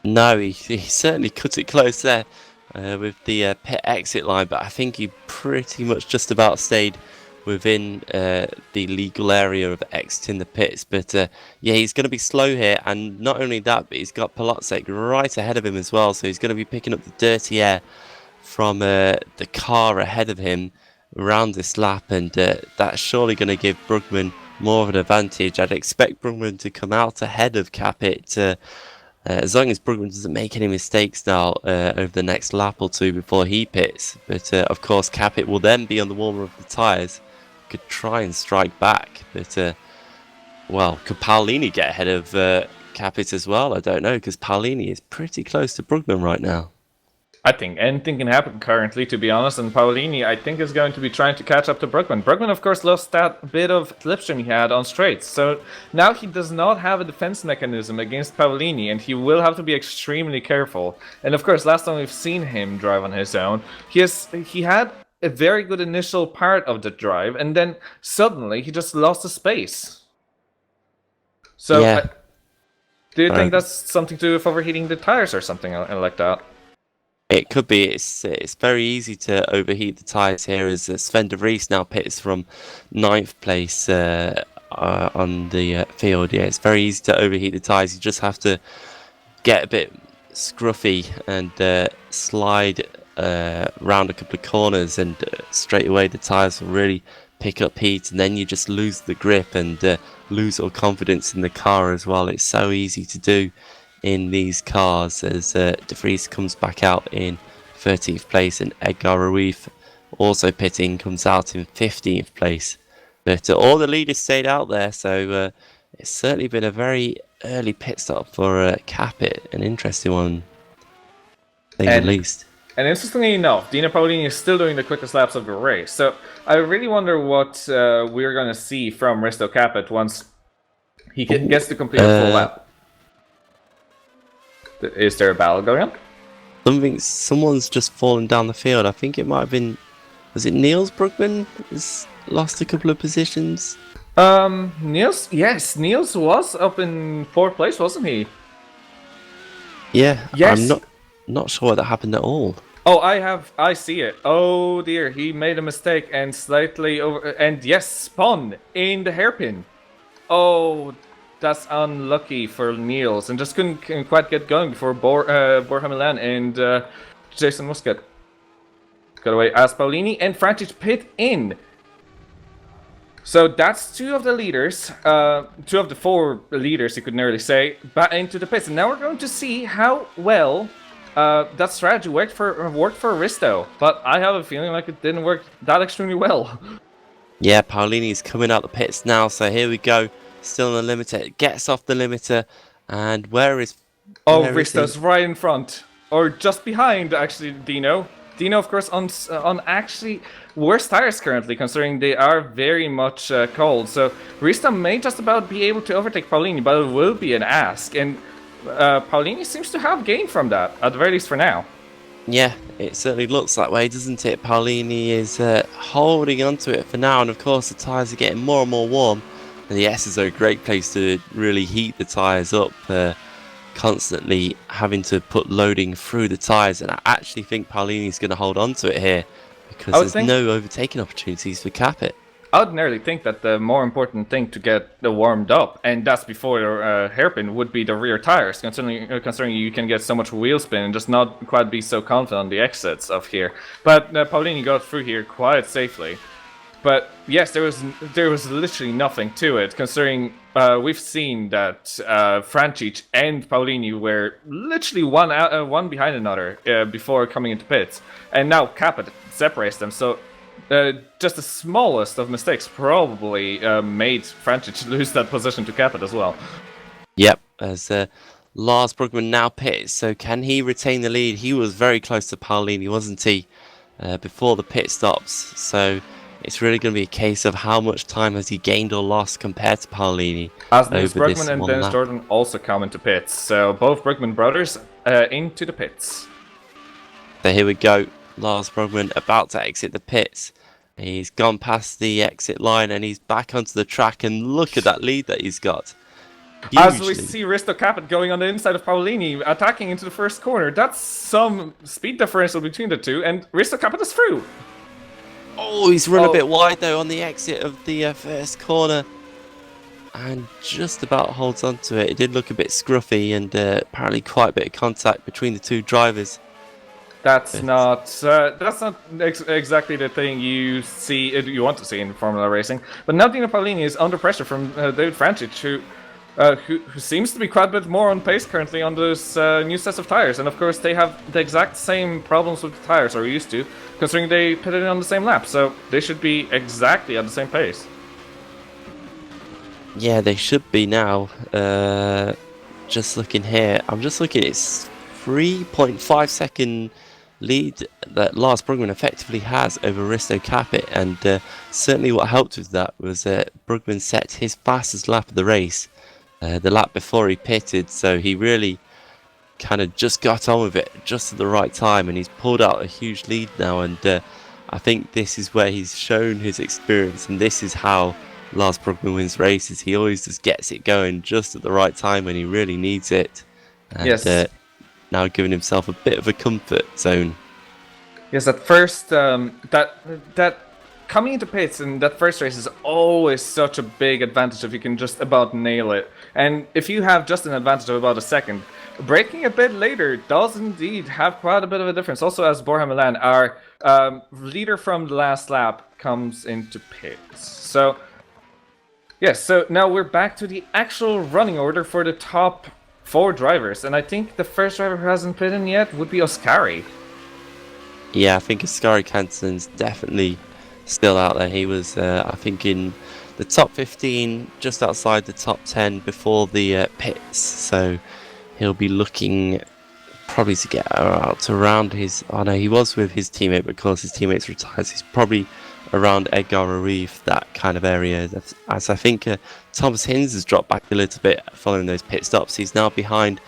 S2: No, he certainly cut it close there with the pit exit line, but I think he pretty much just about stayed within the legal area of exiting the pits. But yeah, he's going to be slow here, and not only that, but he's got Kolodziejczyk right ahead of him as well, so he's going to be picking up the dirty air from the car ahead of him around this lap, and that's surely going to give Brugman more of an advantage. I'd expect Brugman to come out ahead of Kacper as long as Brugman doesn't make any mistakes now over the next lap or two before he pits. But of course Kacper will then be on the warmer of the tyres, could try and strike back, but well, could Paolini get ahead of Kacper as well? I don't know, because Paolini is pretty close to Brugman right now.
S1: I think anything can happen currently, to be honest, and Paolini, I think, is going to be trying to catch up to Brugman. Brugman, of course, lost that bit of slipstream he had on straights, so now he does not have a defense mechanism against Paolini, and he will have to be extremely careful. And of course, last time we've seen him drive on his own, he had a very good initial part of the drive, and then suddenly he just lost the space. So,
S2: yeah.
S1: Do you think that's something to do with overheating the tires or something like that?
S2: It could be. It's very easy to overheat the tyres here, as Sven de Vries now pits from 9th place on the field. Yeah, it's very easy to overheat the tyres. You just have to get a bit scruffy and slide round a couple of corners, and straight away the tyres will really pick up heat, and then you just lose the grip and lose all confidence in the car as well. It's so easy to do in these cars, as De Vries comes back out in 13th place, and Edgar Ruiz, also pitting, comes out in 15th place. But all the leaders stayed out there, so it's certainly been a very early pit stop for Kacper, an interesting one, to say the least.
S1: And interestingly enough, Dino Paolini is still doing the quickest laps of the race, so I really wonder what we're going to see from Risto Kacper once he gets to complete a full lap. Is there a battle going on?
S2: Someone's just fallen down the field. I think it might have been... Was it Niels Brugman has lost a couple of positions?
S1: Niels? Yes, Niels was up in 4th place, wasn't he?
S2: Yeah,
S1: yes.
S2: I'm not sure what that happened at all.
S1: Oh, I see it. Oh dear, he made a mistake and slightly over... And yes, spun in the hairpin. Oh, that's unlucky for Niels, and just couldn't quite get going before Borja Milan and Jason Muscat got away as Paolini and Frantic pit in. So that's 2 of the leaders, 2 of the 4 leaders, you could nearly say, back into the pits. And now we're going to see how well that strategy worked for Risto. But I have a feeling like it didn't work that extremely well.
S2: Yeah, Paolini's coming out the pits now, so here we go. Still on the limiter, gets off the limiter, and where is...
S1: Oh, Risto's right in front. Or just behind, actually, Dino. Dino, of course, on actually worse tires currently, considering they are very much cold. So Risto may just about be able to overtake Paolini, but it will be an ask. And Paolini seems to have gained from that, at the very least for now.
S2: Yeah, it certainly looks that way, doesn't it? Paolini is holding onto it for now, and of course the tyres are getting more and more warm. And the S is a great place to really heat the tyres up, constantly having to put loading through the tyres. And I actually think Paolini's going to hold on to it here, because there's no overtaking opportunities for Kacper.
S1: I would nearly think that the more important thing to get warmed up, and that's before your hairpin, would be the rear tires, considering you can get so much wheel spin and just not quite be so confident on the exits of here. But Paolini got through here quite safely. But yes, there was literally nothing to it, considering we've seen that Frantic and Paolini were literally one behind another before coming into pits, and now Kacper separates them. So just the smallest of mistakes probably made Frantic lose that position to Kacper as well.
S2: Yep, as Lars Brugman now pits, so can he retain the lead? He was very close to Paolini, wasn't he, before the pit stops? So it's really going to be a case of how much time has he gained or lost compared to Paolini.
S1: As Niels Brugman and Dennis Jordan also come into pits, so both Brugman brothers into the pits.
S2: So here we go, Lars Brugman about to exit the pits, He's gone past the exit line and he's back onto the track, and look at that lead that he's got.
S1: As we
S2: Hugely.
S1: see Risto Capet going on the inside of Paolini, attacking into the first corner. That's some speed differential between the two, and Risto Capet is through.
S2: Oh, he's run a bit wide though on the exit of the first corner, and just about holds on to it. It did look a bit scruffy, and apparently quite a bit of contact between the two drivers.
S1: That's not exactly the thing you want to see in Formula racing. But now Dino Paolini is under pressure from David Frančić, who seems to be quite a bit more on pace currently on those new sets of tires. And of course, they have the exact same problems with the tires, or used to, considering they pitted in on the same lap. So they should be exactly at the same pace.
S2: Yeah, they should be now. Just looking here, I'm just looking. It's 3.5 second lead that Lars Brugman effectively has over Risto Capet, and certainly what helped with that was Brugman set his fastest lap of the race, the lap before he pitted, so he really kind of just got on with it just at the right time, and he's pulled out a huge lead now, and I think this is where he's shown his experience, and this is how Lars Brugman wins races. He always just gets it going just at the right time when he really needs it, and
S1: yes.
S2: Now giving himself a bit of a comfort zone.
S1: Yes, at first, that coming into pits in that first race is always such a big advantage if you can just about nail it. And if you have just an advantage of about a second, braking a bit later does indeed have quite a bit of a difference. Also, as Borja Milan, our leader from the last lap, comes into pits. So, yes, so now we're back to the actual running order for the top 4 drivers, and I think the first driver who hasn't pitted in yet would be Oskari.
S2: Yeah, I think Oskari Kantonen's definitely still out there. He was, I think, in the top 15, just outside the top 10 before the pits, so he'll be looking probably to get out around his... Oh no, he was with his teammate, but of course his teammate's retired, so he's probably around Edgar Arif, that kind of area. As I think Thomas Hinz has dropped back a little bit following those pit stops. He's now behind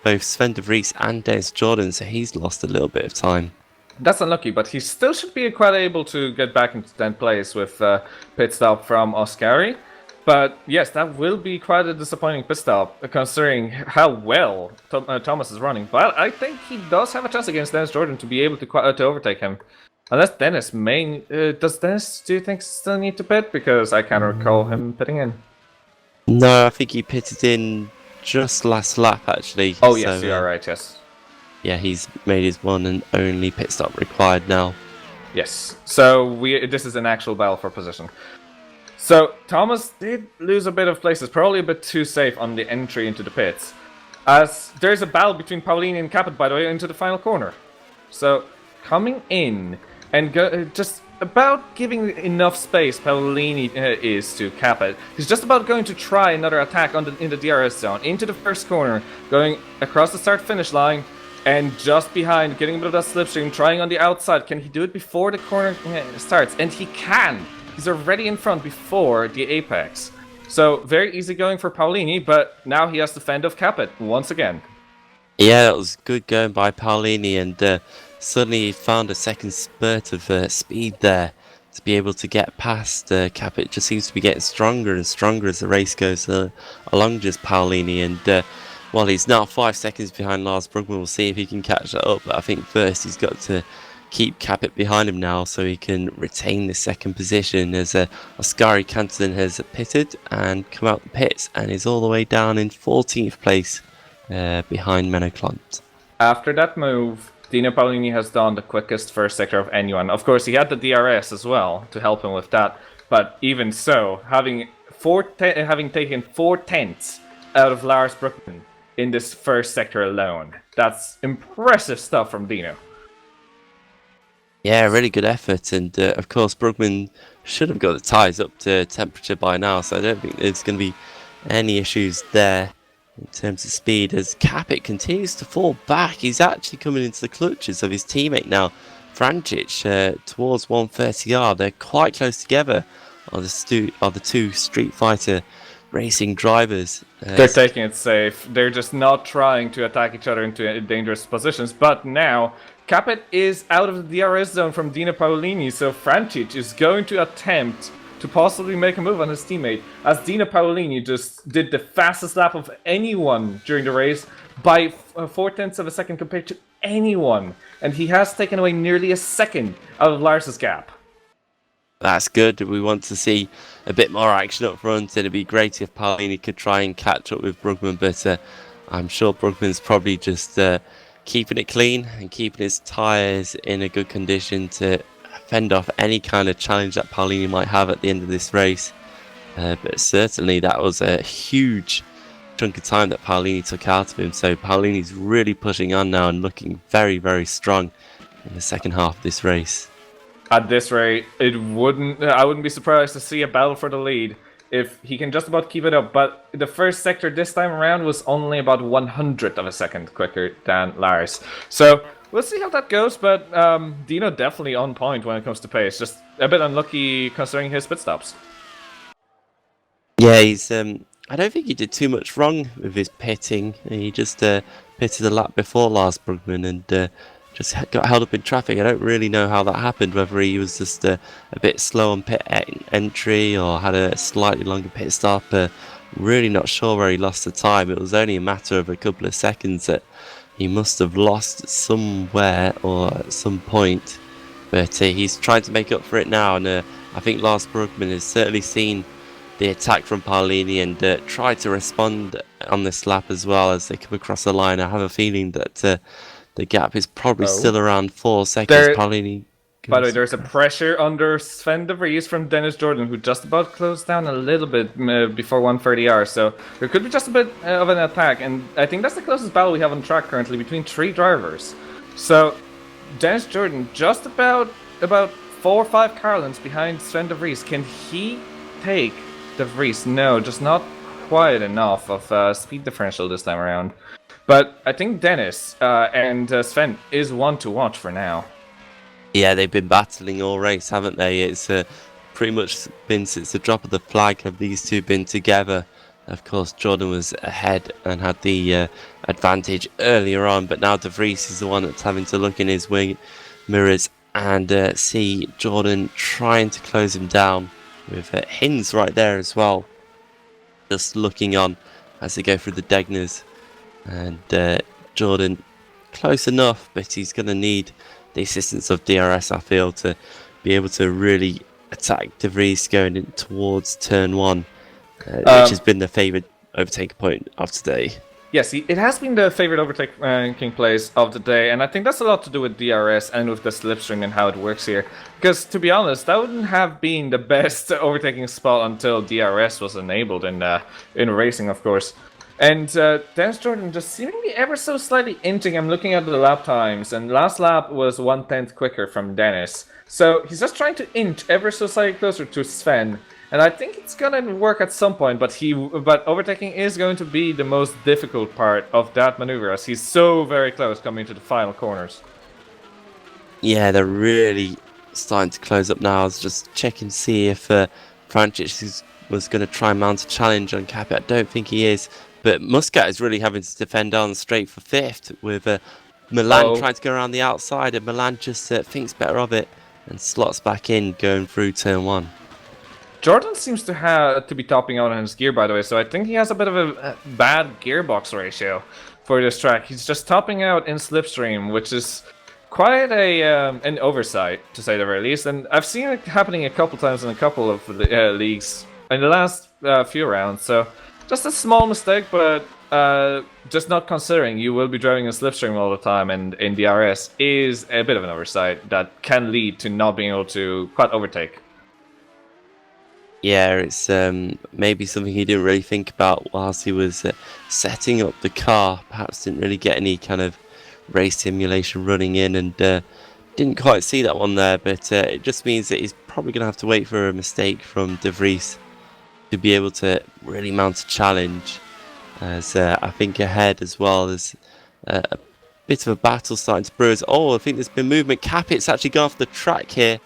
S2: both Sven de Vries and Dennis Jordan, so he's lost a little bit of time.
S1: That's unlucky, but he still should be quite able to get back into 10th place with pit stop from Oskari. But yes, that will be quite a disappointing pit stop, considering how well Thomas is running. But I think he does have a chance against Dennis Jordan to be able to overtake him. Unless Dennis does Dennis, do you think, still need to pit? Because I can't recall him pitting in.
S2: No, I think he pitted in just last lap, actually.
S1: Oh, yes, so, you are right, yes.
S2: Yeah, he's made his one and only pit stop required now.
S1: Yes, so this is an actual battle for position. So, Thomas did lose a bit of places, probably a bit too safe on the entry into the pits. As there's a battle between Paolini and Capet, by the way, into the final corner. So, coming in and just about giving enough space Paolini is to Capet. He's just about going to try another attack in the DRS zone, into the first corner, going across the start-finish line, and just behind, getting a bit of that slipstream, trying on the outside. Can he do it before the corner starts? And he can! He's already in front before the apex. So, very easy going for Paolini, but now he has to fend off Capet once again.
S2: Yeah, that was good going by Paolini, and suddenly he found a second spurt of speed there to be able to get past Capet. Just seems to be getting stronger and stronger as the race goes along just Paolini, and while he's now 5 seconds behind Lars Brugman, we'll see if he can catch that up. But I think first he's got to keep Capet behind him now so he can retain the second position, as Oskari Kantonen has pitted and come out the pits and is all the way down in 14th place behind Menno Klont.
S1: After that move, Dino Paolini has done the quickest first sector of anyone. Of course, he had the DRS as well to help him with that, but even so, having taken 4 tenths out of Lars Brugman in this first sector alone, that's impressive stuff from Dino.
S2: Yeah, really good effort, and of course Brugman should have got the tyres up to temperature by now, so I don't think there's going to be any issues there in terms of speed, as Capet continues to fall back. He's actually coming into the clutches of his teammate now, Frančić, towards 130R. They're quite close together, are the two Street Fighter racing drivers.
S1: They're taking it safe. They're just not trying to attack each other into dangerous positions, but now Capet is out of the DRS zone from Dino Paolini, so Francic is going to attempt to possibly make a move on his teammate, as Dino Paolini just did the fastest lap of anyone during the race by 4/10 of a second compared to anyone, and he has taken away nearly a second out of Lars's gap.
S2: That's good. We want to see a bit more action up front. It'd be great if Paolini could try and catch up with Brugman, but I'm sure Brugman's probably just keeping it clean and keeping his tyres in a good condition to fend off any kind of challenge that Paolini might have at the end of this race. But certainly that was a huge chunk of time that Paolini took out of him. So Paolini's really pushing on now and looking very, very strong in the second half of this race.
S1: At this rate, I wouldn't be surprised to see a battle for the lead if he can just about keep it up. But the first sector this time around was only about 1/100th of a second quicker than Lars. So we'll see how that goes. But Dino definitely on point when it comes to pace. Just a bit unlucky considering his pit stops.
S2: Yeah, he's. I don't think he did too much wrong with his pitting. He just pitted a lap before Lars Brugman and just got held up in traffic. I don't really know how that happened, whether he was just a bit slow on pit entry or had a slightly longer pit stop. Really not sure where he lost the time. It was only a matter of a couple of seconds that he must have lost somewhere or at some point. But he's trying to make up for it now, and I think Lars Brugman has certainly seen the attack from Paolini and tried to respond on this lap as well as they come across the line. I have a feeling that the gap is probably still around 4 seconds. Paolini.
S1: By the way, there's a pressure under Sven de Vries from Dennis Jordan, who just about closed down a little bit before 130 hours. So there could be just a bit of an attack, and I think that's the closest battle we have on track currently between 3 drivers. So Dennis Jordan just about 4 or 5 car lengths behind Sven de Vries. Can he take de Vries? No, just not quite enough of speed differential this time around. But I think Dennis and Sven is one to watch for now.
S2: Yeah, they've been battling all race, haven't they? It's pretty much been since the drop of the flag have these two been together. Of course, Jordan was ahead and had the advantage earlier on, but now de Vries is the one that's having to look in his wing mirrors and see Jordan trying to close him down with Hinz right there as well, just looking on as they go through the Degners. And Jordan close enough, but he's going to need the assistance of DRS, I feel, to be able to really attack de Vries going in towards turn 1, which has been the favoured overtaking point of today.
S1: Yes, it has been the favourite overtaking place of the day, and I think that's a lot to do with DRS and with the slipstream and how it works here. Because, to be honest, that wouldn't have been the best overtaking spot until DRS was enabled in racing, of course. And Dennis Jordan just seemingly ever so slightly inching. I'm looking at the lap times, and last lap was 1/10 quicker from Dennis. So he's just trying to inch ever so slightly closer to Sven. And I think it's gonna work at some point, but overtaking is going to be the most difficult part of that maneuver, as he's so very close coming to the final corners.
S2: Yeah, they're really starting to close up now. I was just checking to see if Francic was going to try and mount a challenge on Kacper. I don't think he is. But Muscat is really having to defend on straight for 5th with Milan trying to go around the outside, and Milan just thinks better of it and slots back in going through turn 1.
S1: Jordan seems to be topping out on his gear, by the way, so I think he has a bit of a bad gearbox ratio for this track. He's just topping out in slipstream, which is quite an oversight, to say the very least. And I've seen it happening a couple times in a couple of leagues in the last few rounds, so just a small mistake, but just not considering you will be driving a slipstream all the time, and in DRS is a bit of an oversight that can lead to not being able to quite overtake.
S2: Yeah, it's maybe something he didn't really think about whilst he was setting up the car. Perhaps didn't really get any kind of race simulation running in, and didn't quite see that one there. But it just means that he's probably going to have to wait for a mistake from de Vries to be able to really mount a challenge. As I think ahead as well, there's a bit of a battle starting to brew. I think there's been movement. Capit's actually gone off the track here,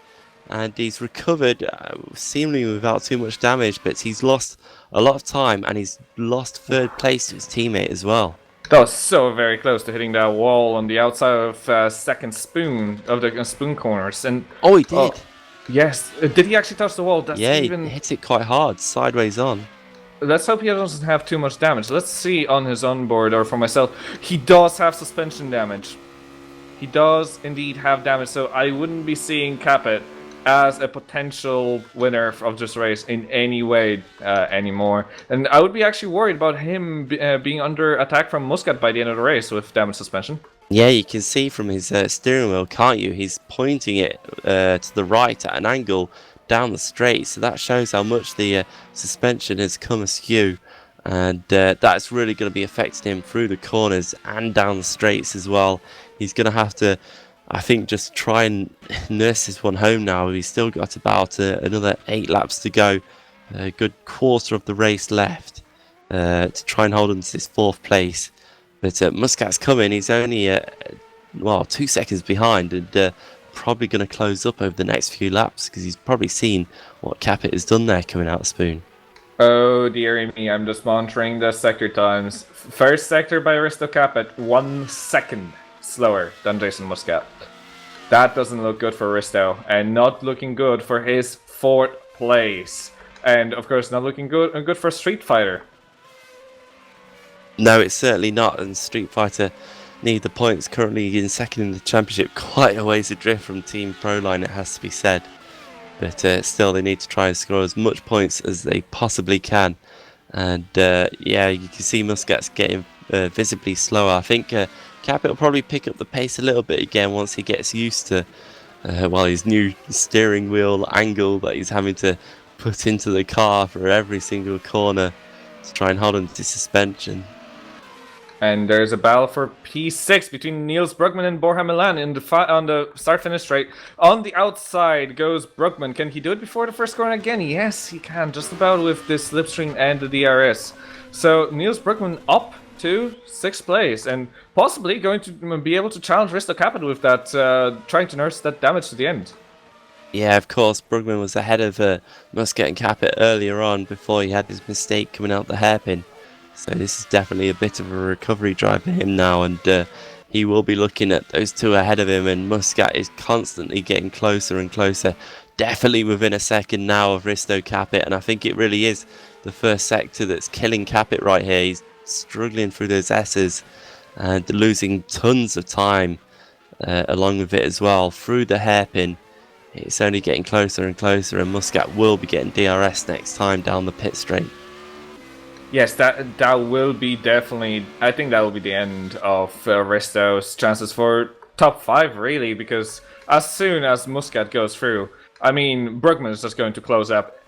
S2: and he's recovered seemingly without too much damage, but he's lost a lot of time, and he's lost 3rd place to his teammate as well.
S1: That was so very close to hitting that wall on the outside of second spoon of the spoon corners. And
S2: Oh, he did.
S1: Yes, did he actually touch the wall? That's
S2: Yeah,
S1: even.
S2: he hit it quite hard, sideways on.
S1: Let's hope he doesn't have too much damage. Let's see on his onboard or for myself. He does have suspension damage. He does indeed have damage, so I wouldn't be seeing Capet as a potential winner of this race in any way anymore. And I would be actually worried about him being under attack from Muscat by the end of the race with damage suspension.
S2: Yeah, you can see from his steering wheel, can't you? He's pointing it to the right at an angle down the straight, so that shows how much the suspension has come askew. And that's really going to be affecting him through the corners and down the straights as well. He's going to have to, I think, just try and nurse this one home now. He's still got about another 8 laps to go. A good quarter of the race left to try and hold on to this 4th place. But Muscat's coming. He's only, 2 seconds behind and probably going to close up over the next few laps because he's probably seen what Capet has done there coming out of Spoon.
S1: Oh dear me, I'm just monitoring the sector times. First sector by Aristo Capet, 1 second slower than Jason Muscat. That doesn't look good for Aristo, and not looking good for his 4th place. And of course not looking good for Street Fighter.
S2: No, it's certainly not, and Street Fighter need the points, currently in second in the championship, quite a ways adrift from Team Proline, it has to be said. But still, they need to try and score as much points as they possibly can. And yeah, you can see Muscat's getting visibly slower. I think Capet will probably pick up the pace a little bit again once he gets used to his new steering wheel angle that he's having to put into the car for every single corner to try and hold on to suspension.
S1: And there's a battle for P6 between Niels Brugman and Borja Milan in on the start-finish straight. On the outside goes Brugman. Can he do it before the first corner again? Yes, he can, just about with this slipstream and the DRS. So Niels Brugman up to 6th place and possibly going to be able to challenge Risto Capet with that, trying to nurse that damage to the end.
S2: Yeah, of course, Brugman was ahead of Muscat and Capet earlier on before he had his mistake coming out the hairpin. So this is definitely a bit of a recovery drive for him now, and he will be looking at those 2 ahead of him, and Muscat is constantly getting closer and closer. Definitely within a second now of Risto Capet, and I think it really is the first sector that's killing Capet right here. He's struggling through those S's and losing tons of time along with it as well. Through the hairpin, it's only getting closer and closer, and Muscat will be getting DRS next time down the pit straight.
S1: Yes, that will be definitely. I think that will be the end of Risto's chances for top 5, really, because as soon as Muscat goes through, I mean, Brugman is just going to close up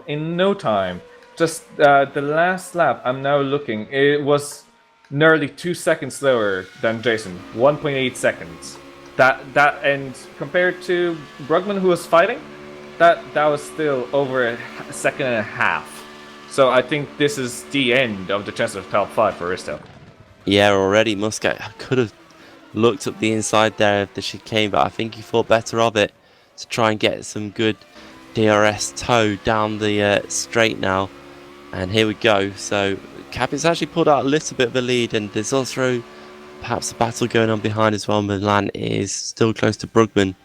S1: in no time. Just the last lap, I'm now looking, it was nearly 2 seconds slower than Jason, 1.8 seconds. That and compared to Brugman, who was fighting, that was still over a second and a half. So I think this is the end of the chance of top 5 for Risto.
S2: Yeah, already Muscat could have looked up the inside there of the chicane, but I think he thought better of it to try and get some good DRS toe down the straight now. And here we go. So Capet's actually pulled out a little bit of a lead, and there's also perhaps a battle going on behind as well. Milan is still close to Brugman,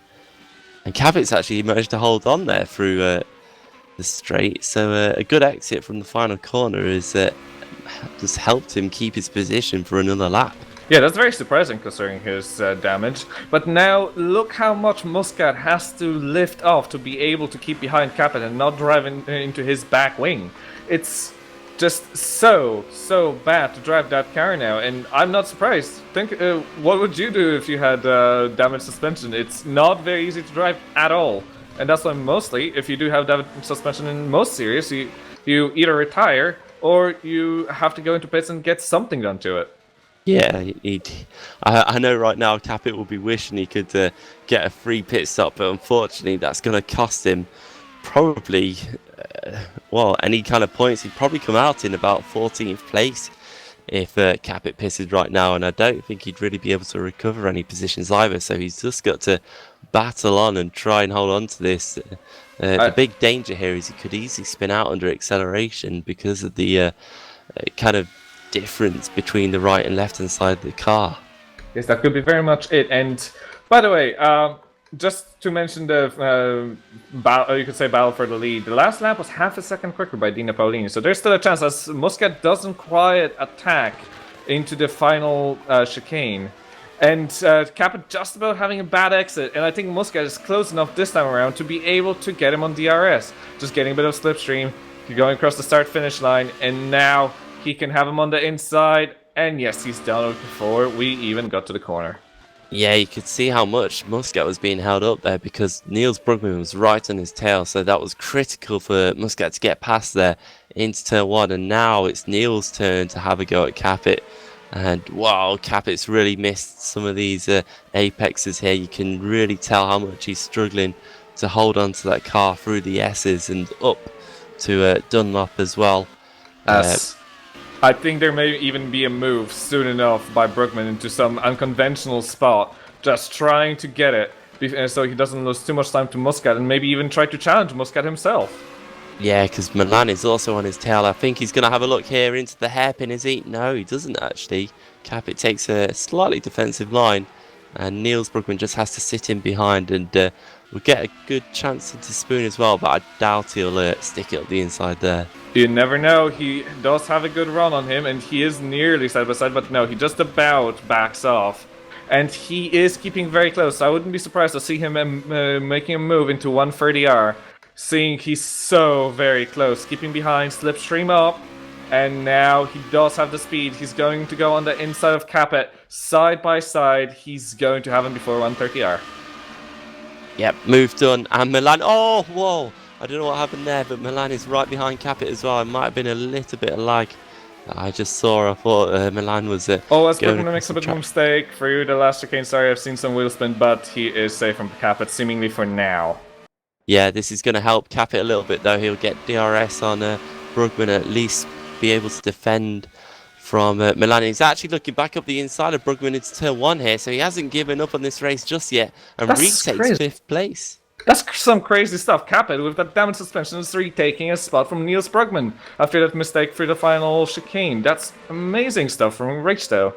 S2: and Capet's actually managed to hold on there through the straight. So a good exit from the final corner has just helped him keep his position for another lap.
S1: Yeah, that's very surprising considering his damage. But now look how much Muscat has to lift off to be able to keep behind Capet and not drive into his back wing. It's just so bad to drive that car now, and I'm not surprised. Think, what would you do if you had damaged suspension? It's not very easy to drive at all, and that's why mostly, if you do have damaged suspension in most series, you either retire or you have to go into pits and get something done to it.
S2: Yeah, I know right now Capet will be wishing he could get a free pit stop, but unfortunately that's going to cost him probably, any kind of points. He'd probably come out in about 14th place if Capet pitted right now, and I don't think he'd really be able to recover any positions either, so he's just got to battle on and try and hold on to this. The big danger here is he could easily spin out under acceleration because of the kind of difference between the right and left hand side of the car.
S1: Yes, that could be very much it. And by the way, just to mention the you could say battle for the lead. The last lap was half a second quicker by Di Napolini, so there's still a chance as Muscat doesn't quite attack into the final chicane. And Kacper just about having a bad exit, and I think Muscat is close enough this time around to be able to get him on DRS. Just getting a bit of slipstream, going across the start-finish line, and now he can have him on the inside. And yes, he's done it before we even got to the corner.
S2: Yeah, you could see how much Muscat was being held up there because Niels Brugman was right on his tail, so that was critical for Muscat to get past there into turn 1, and now it's Niels' turn to have a go at Kacper. And wow, Kacper's really missed some of these apexes here. You can really tell how much he's struggling to hold on to that car through the S's and up to Dunlop as well.
S1: I think there may even be a move soon enough by Brugman into some unconventional spot, just trying to get it so he doesn't lose too much time to Muscat, and maybe even try to challenge Muscat himself.
S2: Yeah, because Milan is also on his tail. I think he's going to have a look here into the hairpin, is he? No, he doesn't actually. Kacper takes a slightly defensive line, and Niels Brugman just has to sit in behind, and we'll get a good chance into Spoon as well, but I doubt he'll stick it up the inside there.
S1: You never know, he does have a good run on him, and he is nearly side by side, but no, he just about backs off. And he is keeping very close. I wouldn't be surprised to see him making a move into 130R. Seeing he's so very close, keeping behind, slipstream up, and now he does have the speed. He's going to go on the inside of Kacper, side by side. He's going to have him before 130R.
S2: Yep, move done, and Milan, oh, whoa, I don't know what happened there, but Milan is right behind Kacper as well. It might have been a little bit of lag that I just saw. I thought Milan was
S1: as Brugman makes a bit of a mistake through the last chicane. Sorry, I've seen some wheel spin, but he is safe from Kacper, seemingly for now.
S2: Yeah, this is going to help Kacper a little bit, though. He'll get DRS on Brugman, at least be able to defend from Milan. He's actually looking back up the inside of Brugman into turn 1 here, so he hasn't given up on this race just yet, and retakes 5th place.
S1: That's some crazy stuff. Kacper, with that damage suspension, is retaking a spot from Niels Brugman after that mistake through the final chicane. That's amazing stuff from Risto.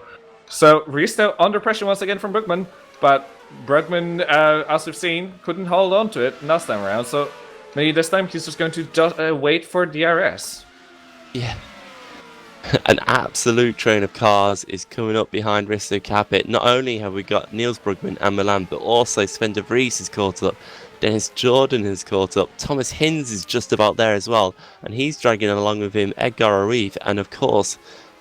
S1: So, Risto under pressure once again from Brugman, but Brugman, as we've seen, couldn't hold on to it last time around, so maybe this time he's just going to just wait for DRS.
S2: Yeah. An absolute train of cars is coming up behind Risto Kacper. Not only have we got Niels Brugman and Milan, but also Sven de Vries is caught up. Dennis Jordan has caught up. Thomas Hinz is just about there as well, and he's dragging along with him Edgar Ariv, and of course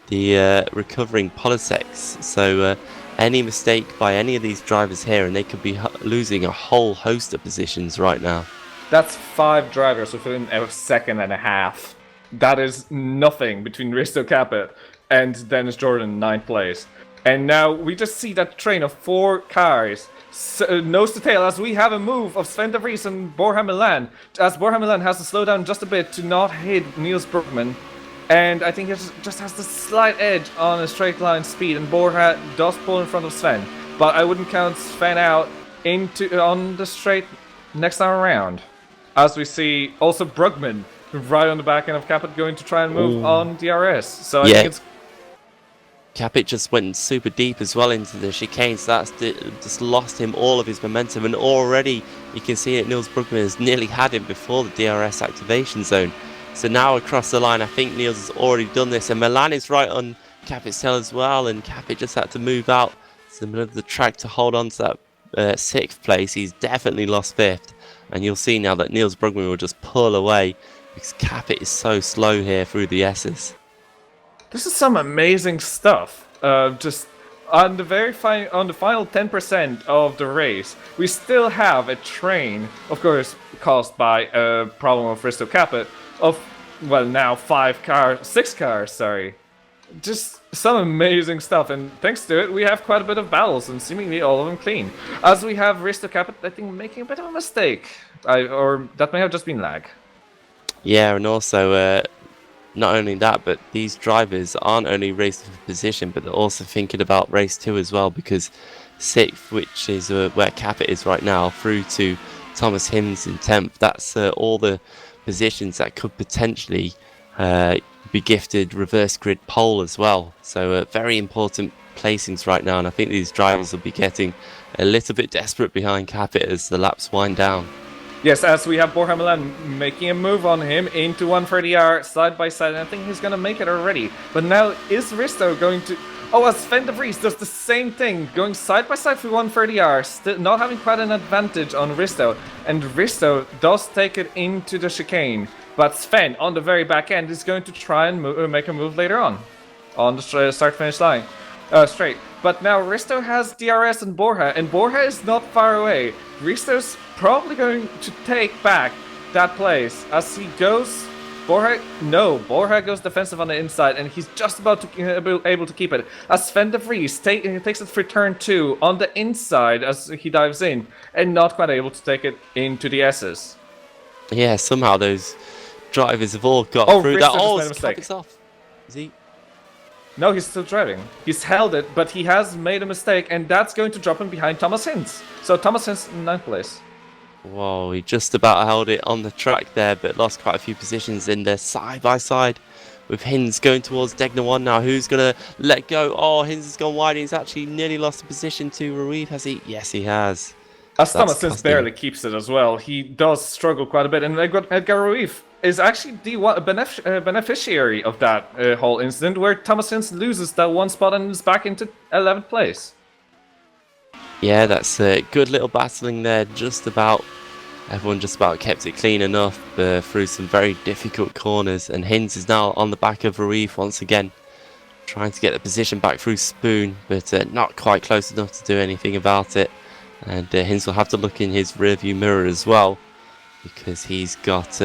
S2: the recovering Polisex. So any mistake by any of these drivers here, and they could be losing a whole host of positions right now.
S1: That's 5 drivers within a second and a half. That is nothing between Risto Kacper and Dennis Jordan in 9th place. And now we just see that train of 4 cars, nose to tail, as we have a move of Sven de Vries and Borja Milan, as Borja Milan has to slow down just a bit to not hit Niels Brugman. And I think it just has the slight edge on a straight line speed, and Borja does pull in front of Sven. But I wouldn't count Sven out on the straight next time around. As we see also Brugman right on the back end of Kacper going to try and move on DRS. So I think it's...
S2: Kacper just went super deep as well into the chicane, so that's just lost him all of his momentum, and already you can see that Niels Brugman has nearly had him before the DRS activation zone. So now across the line, I think Niels has already done this, and Milan is right on Kacper's tail as well, and Kacper just had to move out to the middle of the track to hold on to that 6th place. He's definitely lost 5th, and you'll see now that Niels Brugman will just pull away because Kacper is so slow here through the S's.
S1: This is some amazing stuff. Just on the on the final 10% of the race, we still have a train, of course, caused by a problem of Risto Kacper, of, well, now 6 cars, sorry. Just some amazing stuff, and thanks to it, we have quite a bit of battles, and seemingly all of them clean. As we have Risto Kacper, I think, making a bit of a mistake, or that may have just been lag.
S2: Yeah, and also, not only that, but these drivers aren't only racing for position, but they're also thinking about race 2 as well, because 6th, which is where Kacper is right now, through to Thomas Hinz in 10th, that's all the positions that could potentially be gifted reverse grid pole as well. So very important placings right now, and I think these drivers will be getting a little bit desperate behind Kacper as the laps wind down.
S1: Yes, as we have Borja Milan making a move on him into 130R side by side, and I think he's gonna make it already. But now, is Risto going to... Oh, as Sven de Vries does the same thing, going side by side through 130R, still not having quite an advantage on Risto. And Risto does take it into the chicane. But Sven, on the very back end, is going to try and make a move later on the start-finish line. Straight. But now Risto has DRS and Borja is not far away. Risto's probably going to take back that place as he goes. Borja goes defensive on the inside, and he's just about to be able to keep it. As Sven de Vries takes it for turn 2 on the inside as he dives in, and not quite able to take it into the S's.
S2: Yeah, somehow those drivers have all got through that. Oh, it's off. Is he?
S1: No, he's still driving. He's held it, but he has made a mistake, and that's going to drop him behind Thomas Hinz. So Thomas Hinz in 9th place.
S2: Whoa, he just about held it on the track there, but lost quite a few positions in there side by side with Hinz going towards Degner 1 now. Who's going to let go? Oh, Hinz has gone wide. He's actually nearly lost the position to Ruiz, has he? Yes, he has.
S1: As Thomas Hinz barely keeps it as well. He does struggle quite a bit, and Edgar Ruiz is actually the beneficiary of that whole incident, where Thomas Hinz loses that one spot and is back into 11th place.
S2: Yeah, that's a good little battling there. Everyone just about kept it clean enough through some very difficult corners. And Hinz is now on the back of Ruiz once again, trying to get the position back through Spoon, but not quite close enough to do anything about it. And Hinz will have to look in his rearview mirror as well, because he's got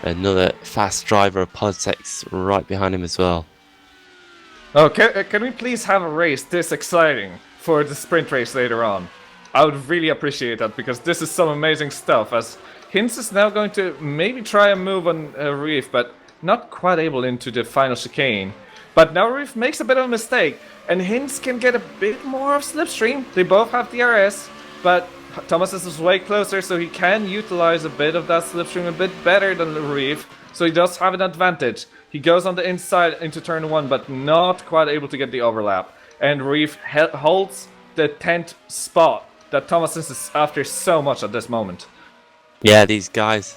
S2: another fast driver of Politics right behind him as well.
S1: Oh, can we please have a race this exciting for the sprint race later on? I would really appreciate that, because this is some amazing stuff, as Hinz is now going to maybe try a move on Ruiz, but not quite able into the final chicane. But now Ruiz makes a bit of a mistake, and Hinz can get a bit more of slipstream. They both have DRS, but Thomas is way closer, so he can utilize a bit of that slipstream a bit better than Ruiz, so he does have an advantage. He goes on the inside into turn 1, but not quite able to get the overlap. And Ruiz holds the 10th spot that Thomas is after so much at this moment.
S2: Yeah, these guys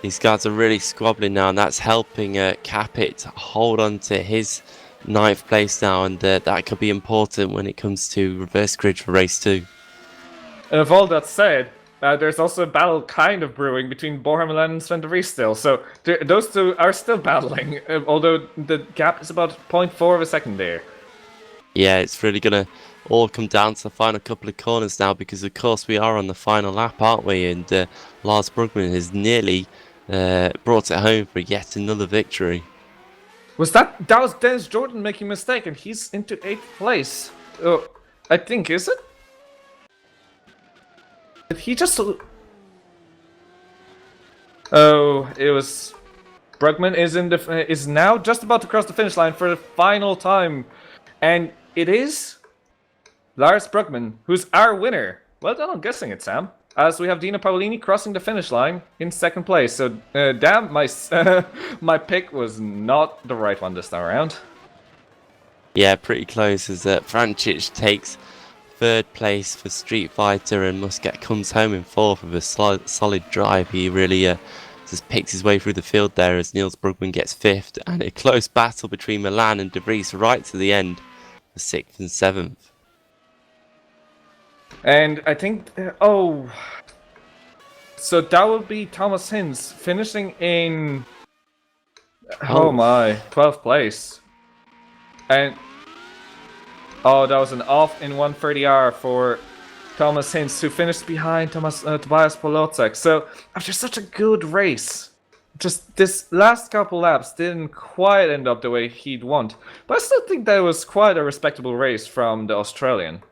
S2: are really squabbling now, and that's helping Kacper to hold on to his 9th place now, and that could be important when it comes to reverse grid for race 2.
S1: And with all that said, there's also a battle kind of brewing between Borja Milan and Sven de Vries still. So those two are still battling, although the gap is about 0.4 of a second there.
S2: Yeah, it's really going to all come down to the final couple of corners now, because of course we are on the final lap, aren't we? And Lars Brugman has nearly brought it home for yet another victory.
S1: That was Dennis Jordan making a mistake, and he's into 8th place. I think, is it? Did he just... Oh, it was... Brugman is now just about to cross the finish line for the final time. And it is Lars Brugman, who's our winner. Well done on guessing it, Sam. As we have Dino Paolini crossing the finish line in 2nd place. So, damn, my pick was not the right one this time around.
S2: Yeah, pretty close, as Vrancic takes 3rd place for Street Fighter, and Muscat comes home in 4th with a solid drive. He really just picks his way through the field there, as Niels Brugman gets 5th, and a close battle between Milan and De Vries right to the end for 6th and 7th.
S1: And I think, so that would be Thomas Hinz finishing in, 12th place. And, that was an off in 130R for Thomas Hinz, who finished behind Tobias Polocek. So, after such a good race, just this last couple laps didn't quite end up the way he'd want. But I still think that was quite a respectable race from the Australian.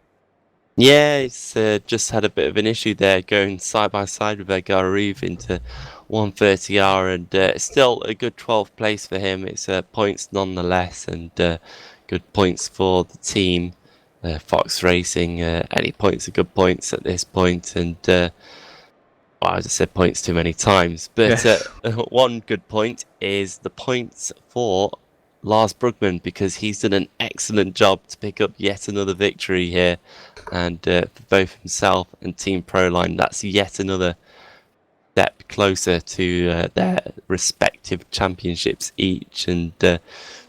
S2: Yeah, it's just had a bit of an issue there, going side by side with Edgar Ruiz into 130R, and still a good 12th place for him. It's points nonetheless, and good points for the team. Fox Racing, any points are good points at this point, and Well, I just said points too many times, but one good point is the points for Lars Brugman, because he's done an excellent job to pick up yet another victory here, and for both himself and Team Proline, that's yet another step closer to their respective championships each, and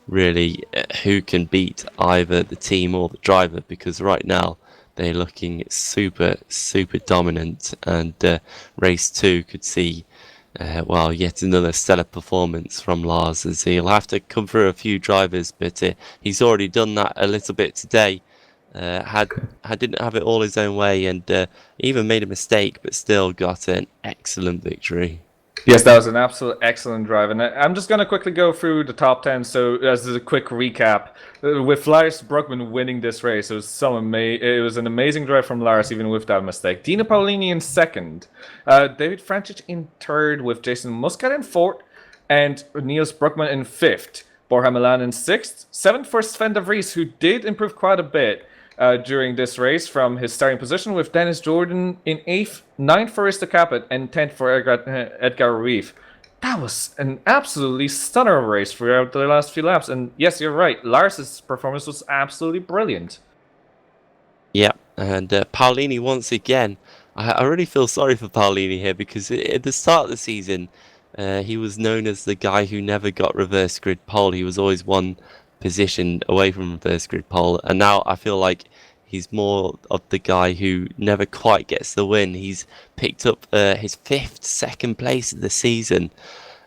S2: really who can beat either the team or the driver, because right now they're looking super dominant, and race 2 could see well, yet another stellar performance from Lars, as he'll have to come through a few drivers, but he's already done that a little bit today. Didn't have it all his own way, and even made a mistake, but still got an excellent victory.
S1: Yes, that was an absolute excellent drive, and I'm just going to quickly go through the top 10. So, as a quick recap, with Lars Brugman winning this race, it was an amazing drive from Lars, even with that mistake. Dino Paolini in second, David Frančić in third, with Jason Muscat in fourth, and Niels Brugman in fifth. Borja Milan in sixth, seventh for Sven de Vries, who did improve quite a bit during this race from his starting position, with Dennis Jordan in 8th, 9th for Risto Capet, and 10th for Edgar Ruiz. That was an absolutely stunner race throughout the last few laps, and yes, you're right, Lars' performance was absolutely brilliant.
S2: Yeah, and Paolini once again, I really feel sorry for Paolini here, because at the start of the season, he was known as the guy who never got reverse grid pole. He was always one position away from reverse grid pole, and now I feel like he's more of the guy who never quite gets the win. He's picked up his 5th second place of the season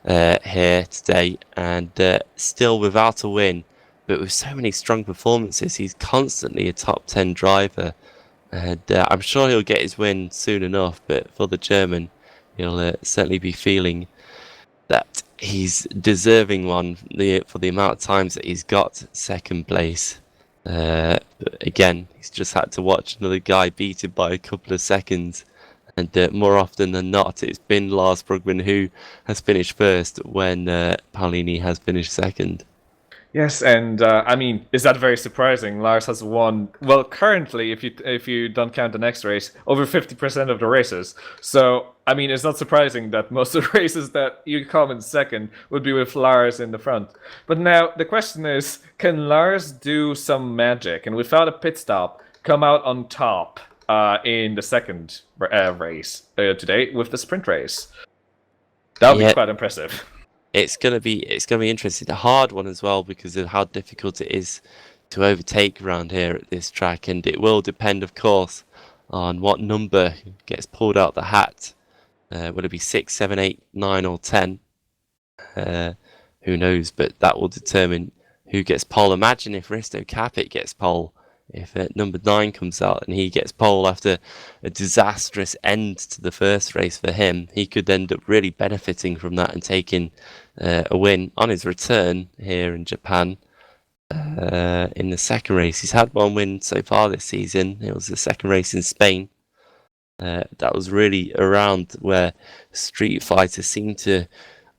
S2: here today, and still without a win, but with so many strong performances, he's constantly a top 10 driver, and I'm sure he'll get his win soon enough. But for the German, he'll certainly be feeling that he's deserving one for the amount of times that he's got second place. But again, he's just had to watch another guy beaten by a couple of seconds, and more often than not, it's been Lars Brugman who has finished first when Paolini has finished second.
S1: Yes, and I mean, is that very surprising? Lars has won, well, currently, if you don't count the next race, over 50% of the races. So, I mean, it's not surprising that most of the races that you come in second would be with Lars in the front. But now, the question is, can Lars do some magic, and without a pit stop, come out on top in the second race today with the sprint race? That would be quite impressive.
S2: It's gonna be interesting, a hard one as well, because of how difficult it is to overtake around here at this track, and it will depend, of course, on what number gets pulled out the hat. Will it be 6, 7, 8, 9, or 10? Who knows? But that will determine who gets pole. Imagine if Risto Capet gets pole. If number 9 comes out and he gets pole after a disastrous end to the first race for him, he could end up really benefiting from that and taking a win on his return here in Japan. In the second race, he's had one win so far this season. It was the second race in Spain. That was really around where Street Fighter seemed to,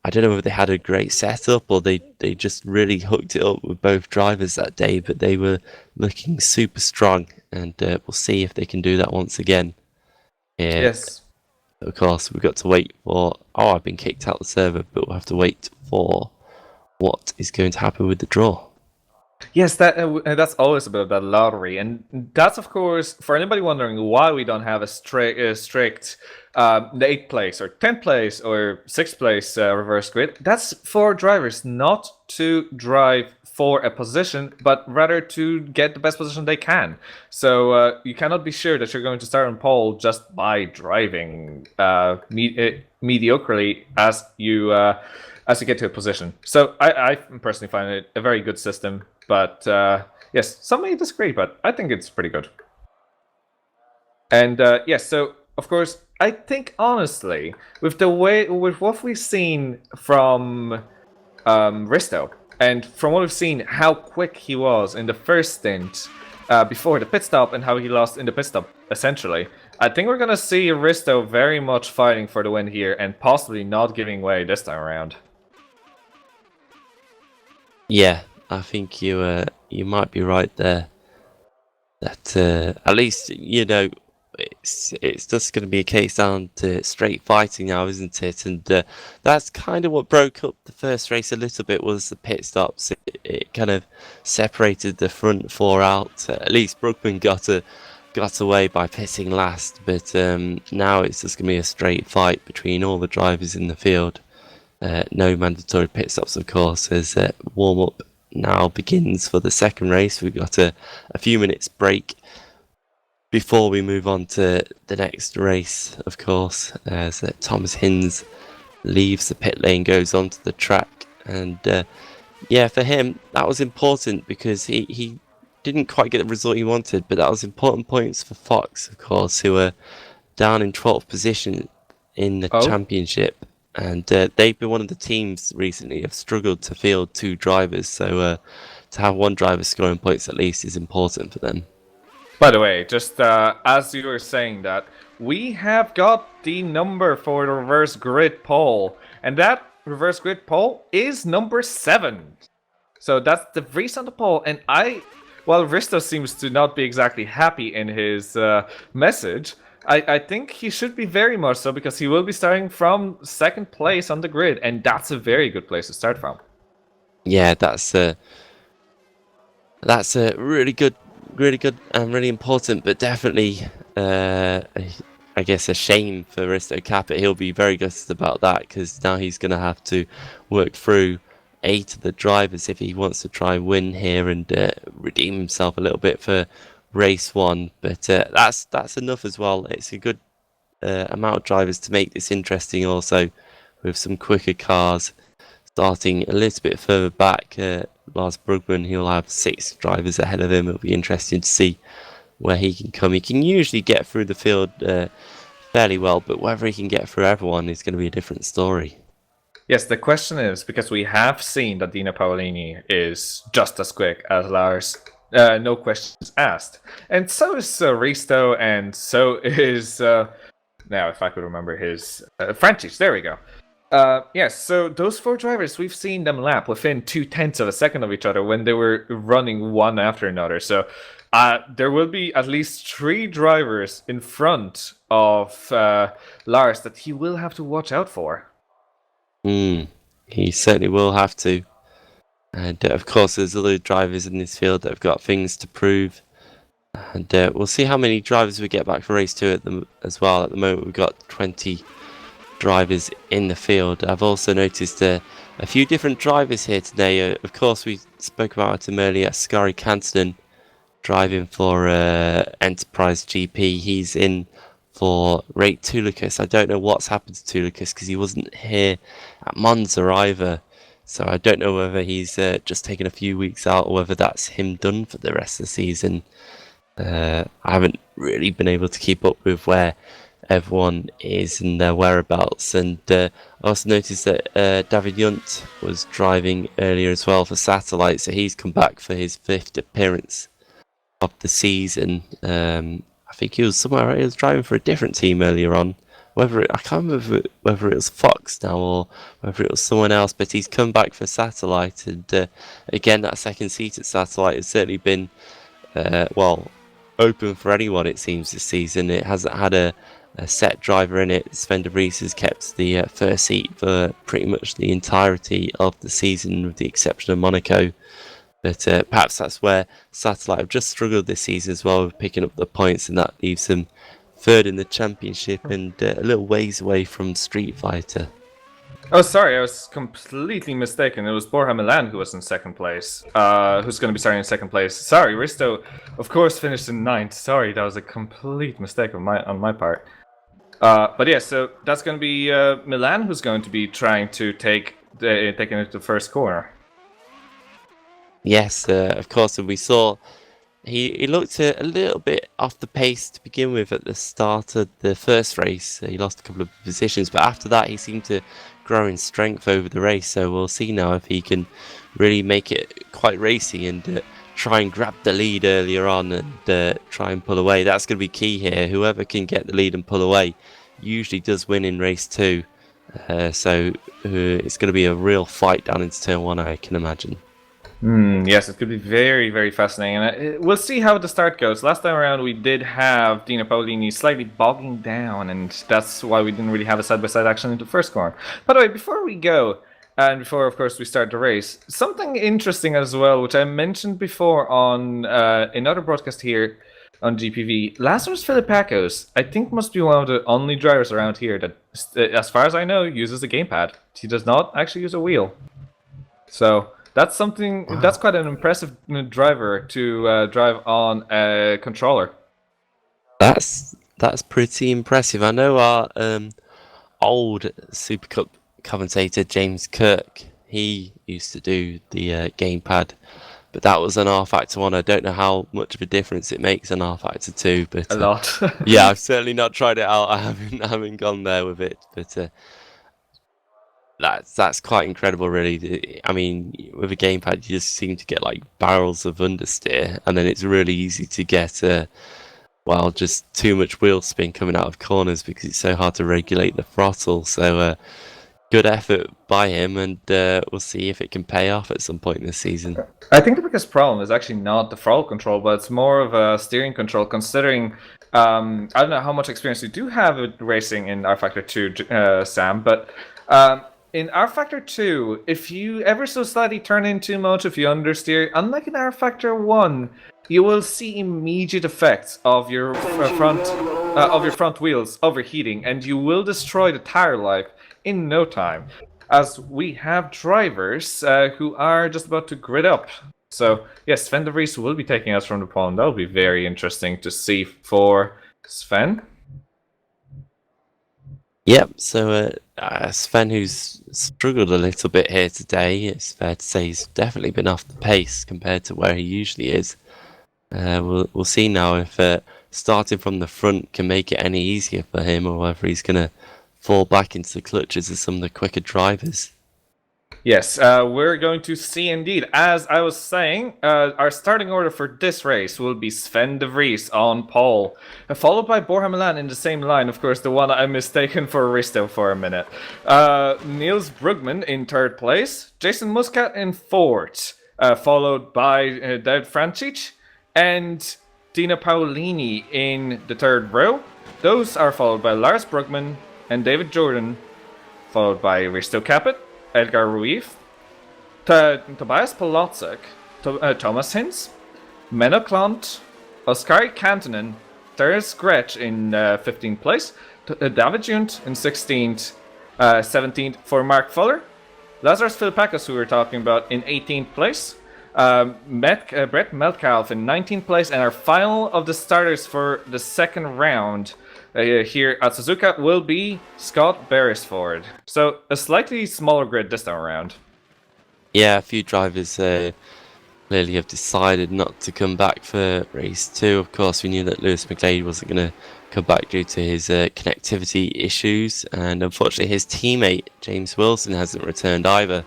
S2: I don't know if they had a great setup or they just really hooked it up with both drivers that day, but they were looking super strong, and we'll see if they can do that once again.
S1: Yes.
S2: Of course, we've got to wait for, I've been kicked out of the server, but we'll have to wait for what is going to happen with the draw.
S1: Yes, that's always a bit of that lottery, and that's, of course, for anybody wondering why we don't have a strict the 8th place or 10th place or 6th place reverse grid. That's for drivers not to drive for a position, but rather to get the best position they can. So you cannot be sure that you're going to start on pole just by driving mediocrely as you get to a position. So I personally find it a very good system. But yes, some may disagree, but I think it's pretty good. And yes, so of course, I think honestly, with what we've seen from Risto, and from what we've seen, how quick he was in the first stint before the pit stop, and how he lost in the pit stop, essentially, I think we're gonna see Risto very much fighting for the win here, and possibly not giving way this time around.
S2: Yeah, I think you might be right there. That at least, it's just going to be a case down to straight fighting now, isn't it? And that's kind of what broke up the first race a little bit, was the pit stops. It kind of separated the front four out. At least Brugman got away by pitting last, but now it's just going to be a straight fight between all the drivers in the field. No mandatory pit stops, of course, as warm-up now begins for the second race. We've got a few minutes break before we move on to the next race, of course, as Thomas Hinz leaves the pit lane, goes onto the track. And yeah, for him, that was important because he didn't quite get the result he wanted, but that was important points for Fox, of course, who were down in 12th position in the championship. And they've been one of the teams recently have struggled to field two drivers, so to have one driver scoring points at least is important for them.
S1: By the way, just as you were saying that, we have got the number for the reverse grid pole, and that reverse grid pole is number 7. So that's the Vries on the pole, and while Risto seems to not be exactly happy in his message, I think he should be very much so, because he will be starting from second place on the grid, and that's a very good place to start from.
S2: Yeah, that's a really good and really important, but definitely, I guess, a shame for Risto Kacper. He'll be very gutted about that, because now he's going to have to work through 8 of the drivers if he wants to try and win here and redeem himself a little bit for race 1. But that's enough as well. It's a good amount of drivers to make this interesting also, with some quicker cars starting a little bit further back. Lars Brugman, he'll have 6 drivers ahead of him. It'll be interesting to see where he can come. He can usually get through the field fairly well, but whether he can get through everyone is going to be a different story.
S1: Yes, the question is, because we have seen that Dino Paolini is just as quick as Lars, no questions asked. And so is Risto, and so is, now if I could remember his, Francis, there we go. Yes, so those 4 drivers, we've seen them lap within 0.2 of a second of each other when they were running one after another. So there will be at least 3 drivers in front of Lars that he will have to watch out for.
S2: He certainly will have to. And of course, there's other drivers in this field that have got things to prove. And we'll see how many drivers we get back for race 2 as well. At the moment, we've got 20 drivers in the field. I've also noticed a few different drivers here today. Of course, we spoke about him earlier. Skari Kantonen driving for Enterprise GP. He's in for Rate Tulicus. I don't know what's happened to Tulicus, because he wasn't here at Monza either. So I don't know whether he's just taken a few weeks out, or whether that's him done for the rest of the season. I haven't really been able to keep up with where everyone is and their whereabouts. And I also noticed that David Junt was driving earlier as well for Satellite, so he's come back for his 5th appearance of the season. I think he was somewhere. He was driving for a different team earlier on. I can't remember whether it was Fox now or whether it was someone else. But he's come back for Satellite, and again, that second seat at Satellite has certainly been open for anyone. It seems this season it hasn't had a set driver in it. Sven de Vries has kept the first seat for pretty much the entirety of the season, with the exception of Monaco. But perhaps that's where Satellite have just struggled this season as well, with picking up the points, and that leaves them 3rd in the championship and a little ways away from Street Fighter.
S1: Oh, sorry, I was completely mistaken. It was Borja Milan who was in 2nd place, who's going to be starting in 2nd place. Sorry, Risto, of course, finished in 9th. Sorry, that was a complete mistake on my part. But yeah, so that's going to be Milan who's going to be trying to taking it to the first corner.
S2: Yes, of course, and we saw he looked a little bit off the pace to begin with at the start of the first race. He lost a couple of positions, but after that he seemed to grow in strength over the race. So we'll see now if he can really make it quite racy and try and grab the lead earlier on and try and pull away. That's going to be key here. Whoever can get the lead and pull away usually does win in race 2. So it's going to be a real fight down into turn 1, I can imagine.
S1: Yes, it could be very, very fascinating. And we'll see how the start goes. Last time around, we did have Dino Paolini slightly bogging down, and that's why we didn't really have a side-by-side action in the first corner. By the way, before we go, and before, of course, we start the race, something interesting as well, which I mentioned before on another broadcast here on GPV. Lazarus Filipakos, I think, must be one of the only drivers around here that, as far as I know, uses a gamepad. He does not actually use a wheel. So that's something. Wow. That's quite an impressive driver to drive on a controller.
S2: That's pretty impressive. I know our old Supercup commentator James Kirk. He used to do the gamepad, but that was an R Factor 1. I don't know how much of a difference it makes an R Factor 2, but
S1: a lot.
S2: Yeah, I've certainly not tried it out. I haven't gone there with it, but. That's quite incredible, really. I mean, with a gamepad, you just seem to get like barrels of understeer, and then it's really easy to get, just too much wheel spin coming out of corners because it's so hard to regulate the throttle. So, good effort by him, and we'll see if it can pay off at some point this season.
S1: I think the biggest problem is actually not the throttle control, but it's more of a steering control, considering I don't know how much experience you do have with racing in R Factor 2, Sam, but in R Factor 2, if you ever so slightly turn in too much, if you understeer, unlike in R Factor 1, you will see immediate effects of your front wheels overheating, and you will destroy the tire life in no time, as we have drivers who are just about to grid up. So yes, Sven de Vries will be taking us from the pole. That'll be very interesting to see for Sven.
S2: Yep, so Sven, who's struggled a little bit here today, it's fair to say he's definitely been off the pace compared to where he usually is. We'll see now if starting from the front can make it any easier for him, or whether he's going to fall back into the clutches of some of the quicker drivers.
S1: Yes, we're going to see indeed. As I was saying, our starting order for this race will be Sven de Vries on pole, followed by Borja Milan in the same line, of course, the one I mistaken for Risto for a minute. Niels Brugman in third place, Jason Muscat in fourth, followed by David Francic and Dino Paolini in the third row. Those are followed by Lars Brugman and David Jordan, followed by Risto Capet, Edgar Ruiz, Tobias Polotzik, Thomas Hinz, Menno Klant, Oskari Kantonen, Teres Gretsch in 15th place, David Junt in 16th, 17th for Mark Fuller, Lazarus Filipakos, who we were talking about, in 18th place, Brett Metcalf in 19th place, and our final of the starters for the second round here at Suzuka will be Scott Beresford. So a slightly smaller grid this time around.
S2: Yeah, a few drivers clearly have decided not to come back for race 2. Of course, we knew that Lewis McGlade wasn't going to come back due to his connectivity issues, and unfortunately his teammate James Wilson hasn't returned either.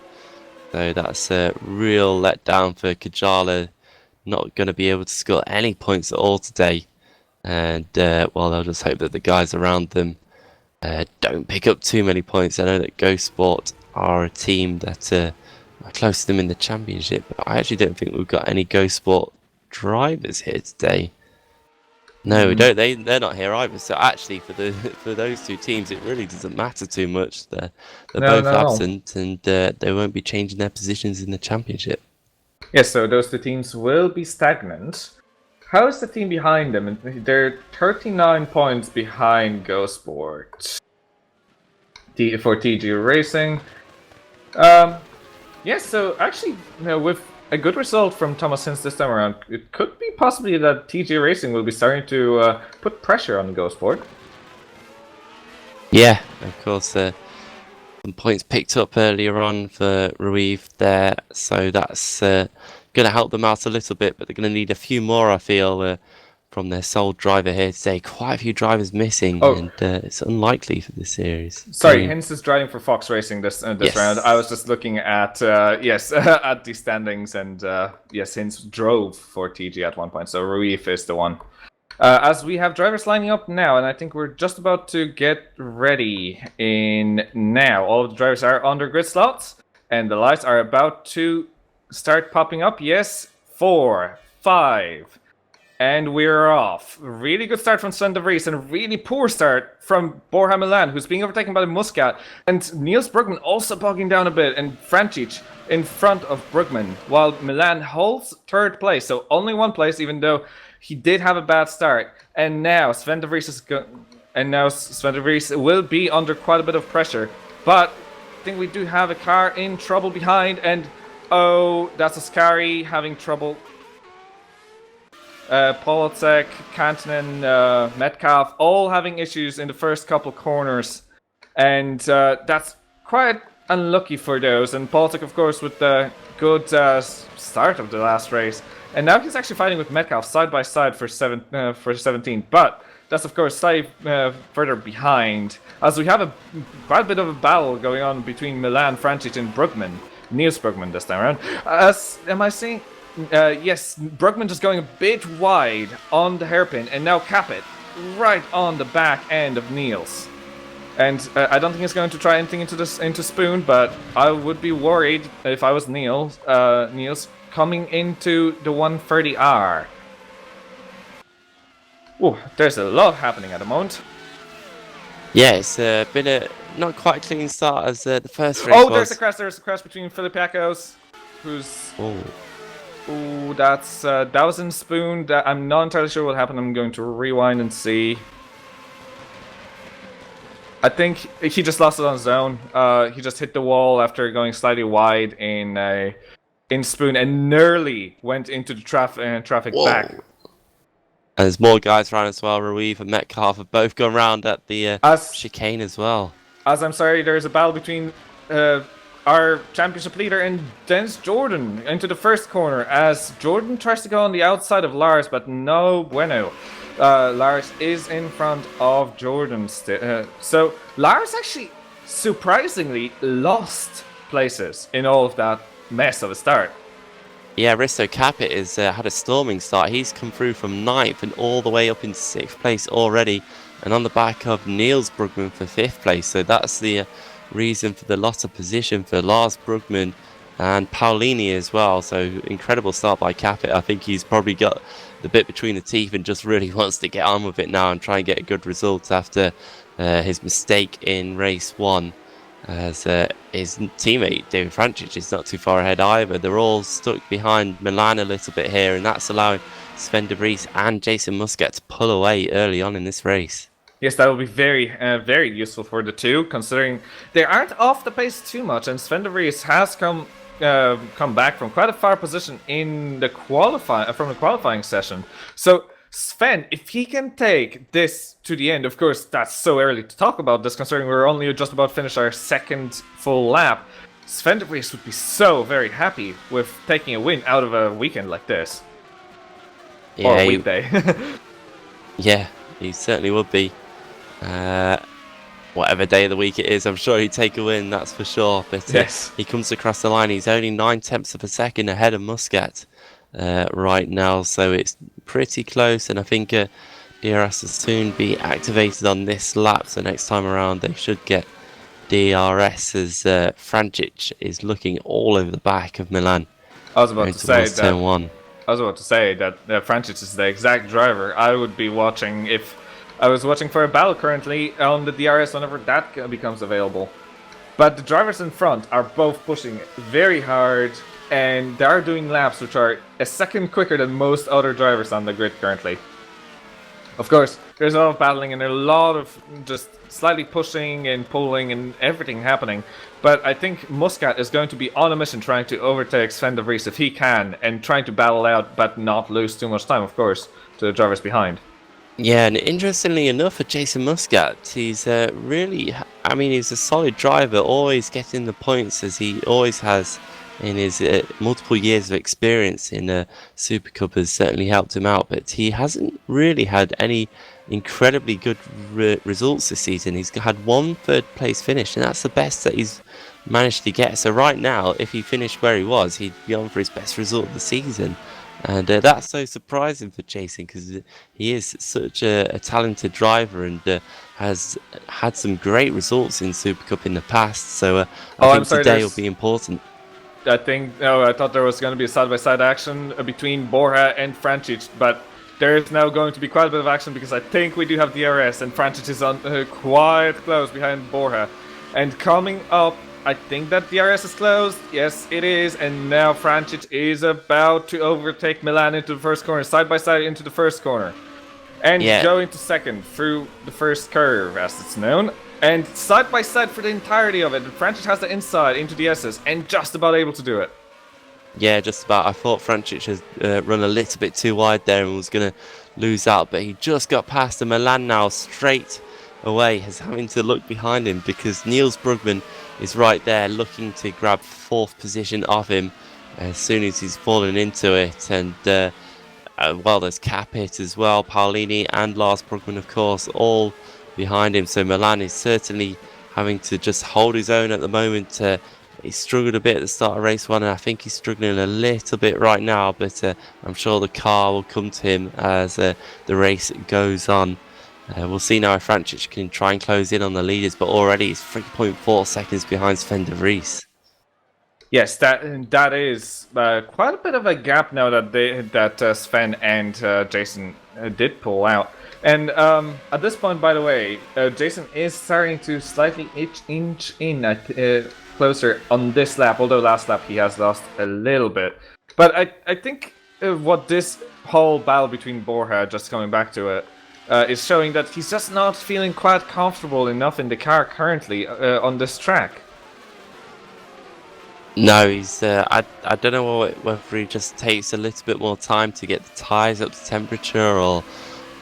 S2: So that's a real letdown for Kajala, not going to be able to score any points at all today. And they'll just hope that the guys around them don't pick up too many points. I know that Ghost Sport are a team that are close to them in the championship, but I actually don't think we've got any Ghost Sport drivers here today. No, we don't. They're not here either. So actually, for those two teams, it really doesn't matter too much. They're both absent, and they won't be changing their positions in the championship.
S1: Yes, so those two teams will be stagnant. How is the team behind them? They're 39 points behind Ghost Sport for TG Racing. Yes, so actually, with a good result from Thomas Hinz this time around, it could be possibly that TG Racing will be starting to put pressure on Ghost Sport.
S2: Yeah, of course. Some points picked up earlier on for Ruiz there, so that's going to help them out a little bit, but they're going to need a few more, I feel, from their sole driver here today. Quite a few drivers missing, and it's unlikely for this series.
S1: Sorry, Hinz is driving for Fox Racing this
S2: yes.
S1: round. I was just looking at at the standings, and yes, Hinz drove for TG at one point, so Ruiz is the one. As we have drivers lining up now, and I think we're just about to get ready in now. All of the drivers are on their grid slots, and the lights are about to start popping up. Yes, 4, 5. And we're off. Really good start from Sven de Vries and a really poor start from Borja Milan, who's being overtaken by Muscat. And Niels Brugman also bogging down a bit, and Francic in front of Brugman, while Milan holds third place. So only one place, even though he did have a bad start. And now Sven de Vries will be under quite a bit of pressure. But I think we do have a car in trouble behind, and oh, that's Ascari having trouble. Polacek, Kantanen, Metcalf, all having issues in the first couple corners. And that's quite unlucky for those. And Polacek, of course, with the good start of the last race. And now he's actually fighting with Metcalf side by side for 17. But that's, of course, slightly further behind. As we have quite a bit of a battle going on between Milan, Francic, and Brugman. Niels Brugman this time around. Am I seeing... yes, Brugman just going a bit wide on the hairpin, and now Kacper right on the back end of Niels. And I don't think he's going to try anything into Spoon, but I would be worried if I was Niels coming into the 130R. Oh, there's a lot happening at the moment.
S2: Yeah, it's been a not quite clean start as the first race
S1: was.
S2: was.
S1: There's a crash between Filipiakos, who's...
S2: Oh.
S1: Ooh, that was in Spoon. I'm not entirely sure what happened. I'm going to rewind and see. I think he just lost it on his own. He just hit the wall after going slightly wide in Spoon and nearly went into the traffic back.
S2: And there's more guys around as well. Ruiz and Metcalf have both gone round at the chicane as well.
S1: As I'm sorry, there's a battle between our championship leader and Dennis Jordan into the first corner as Jordan tries to go on the outside of Lars, but no bueno. Lars is in front of Jordan. So Lars actually surprisingly lost places in all of that mess of a start.
S2: Yeah, Risto Kacper has had a storming start. He's come through from 9th and all the way up in 6th place already, and on the back of Niels Brugman for 5th place. So that's the reason for the loss of position for Lars Brugman and Paulini as well. So incredible start by Kacper. I think he's probably got the bit between the teeth and just really wants to get on with it now and try and get a good result after his mistake in race 1. As his teammate David Francic is not too far ahead either. They're all stuck behind Milan a little bit here, and that's allowing Sven de Vries and Jason Muscat to pull away early on in this race.
S1: Yes, that will be very, very useful for the two, considering they aren't off the pace too much, and Sven de Vries has come back from quite a far position in the qualifying session. So Sven, if he can take this to the end, of course, that's so early to talk about this, considering we're only just about finished our second full lap. Sven de Vries would be so very happy with taking a win out of a weekend like this.
S2: Yeah,
S1: or a weekday.
S2: Yeah, he certainly would be. Whatever day of the week it is, I'm sure he'd take a win, that's for sure. But
S1: yes,
S2: he comes across the line. He's only 9/10 of a second ahead of Muscat right now, so it's pretty close. And I think DRS will soon be activated on this lap, so next time around they should get DRS as Francic is looking all over the back of Milan.
S1: I was about to say that Francic is the exact driver I would be watching if I was watching for a battle currently on the DRS whenever that becomes available. But the drivers in front are both pushing very hard, and they are doing laps which are a second quicker than most other drivers on the grid currently. Of course, there's a lot of battling and a lot of just slightly pushing and pulling and everything happening. But I think Muscat is going to be on a mission trying to overtake Sven de Vries if he can, and trying to battle out but not lose too much time, of course, to the drivers behind.
S2: Yeah, and interestingly enough for Jason Muscat, he's really, I mean, he's a solid driver, always getting the points as he always has in his multiple years of experience in Supercup has certainly helped him out, but he hasn't really had any incredibly good results this season. He's had one third place finish, and that's the best that he's managed to get. So right now, if he finished where he was, he'd be on for his best result of the season. And that's so surprising for Jason, because he is such a talented driver and has had some great results in Supercup in the past. So I think today will be important.
S1: I thought there was going to be a side-by-side action between Borja and Francic, but there is now going to be quite a bit of action because I think we do have DRS, and Francic is on quite close behind Borja. And coming up, I think that DRS is closed. Yes, it is. And now Francic is about to overtake Milan into the first corner, side-by-side into the first corner. And going to second through the first curve, as it's known. And side by side for the entirety of it. And Francic has the inside into the S's and just about able to do it.
S2: Yeah, just about. I thought Francic had run a little bit too wide there and was going to lose out, but he just got past, and Milan now straight away is having to look behind him because Niels Brugman is right there looking to grab 4th position off him as soon as he's fallen into it. And well, there's Kacper as well, Paolini and Lars Brugman, of course, all behind him. So Milan is certainly having to just hold his own at the moment. He struggled a bit at the start of race 1, and I think he's struggling a little bit right now, but I'm sure the car will come to him as the race goes on. We'll see now if Francic can try and close in on the leaders, but already he's 3.4 seconds behind Sven de Vries.
S1: Yes, that is quite a bit of a gap now that Sven and Jason did pull out. And at this point, by the way, Jason is starting to slightly inch in closer on this lap, although last lap he has lost a little bit. But I think what this whole battle between Borja, just coming back to it, is showing that he's just not feeling quite comfortable enough in the car currently on this track.
S2: No, he's. I don't know whether he just takes a little bit more time to get the tyres up to temperature or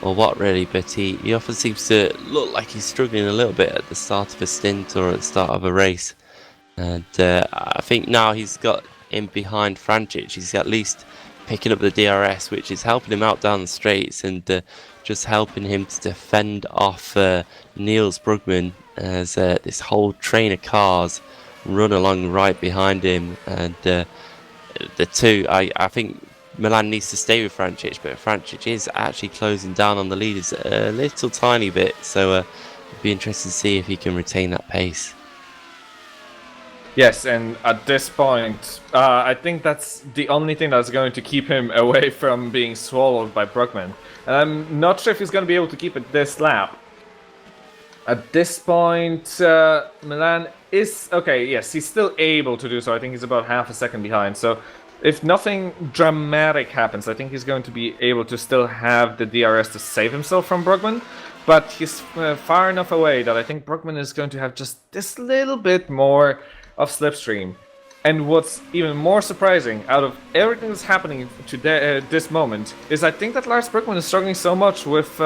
S2: what really, but he often seems to look like he's struggling a little bit at the start of a stint or at the start of a race. And I think now he's got in behind Francic, he's at least picking up the DRS, which is helping him out down the straights and just helping him to defend off Niels Brugman as this whole train of cars run along right behind him. And the two, I think Milan needs to stay with Francic, but Francic is actually closing down on the leaders a little tiny bit, so it'll be interesting to see if he can retain that pace.
S1: Yes, and at this point, I think that's the only thing that's going to keep him away from being swallowed by Brugman. And I'm not sure if he's going to be able to keep it this lap. At this point, Milan is... Okay, yes, he's still able to do so. I think he's about half a second behind. So if nothing dramatic happens, I think he's going to be able to still have the DRS to save himself from Brugman. But he's far enough away that I think Brugman is going to have just this little bit more of slipstream. And what's even more surprising out of everything that's happening to this moment is I think that Lars Brugman is struggling so much with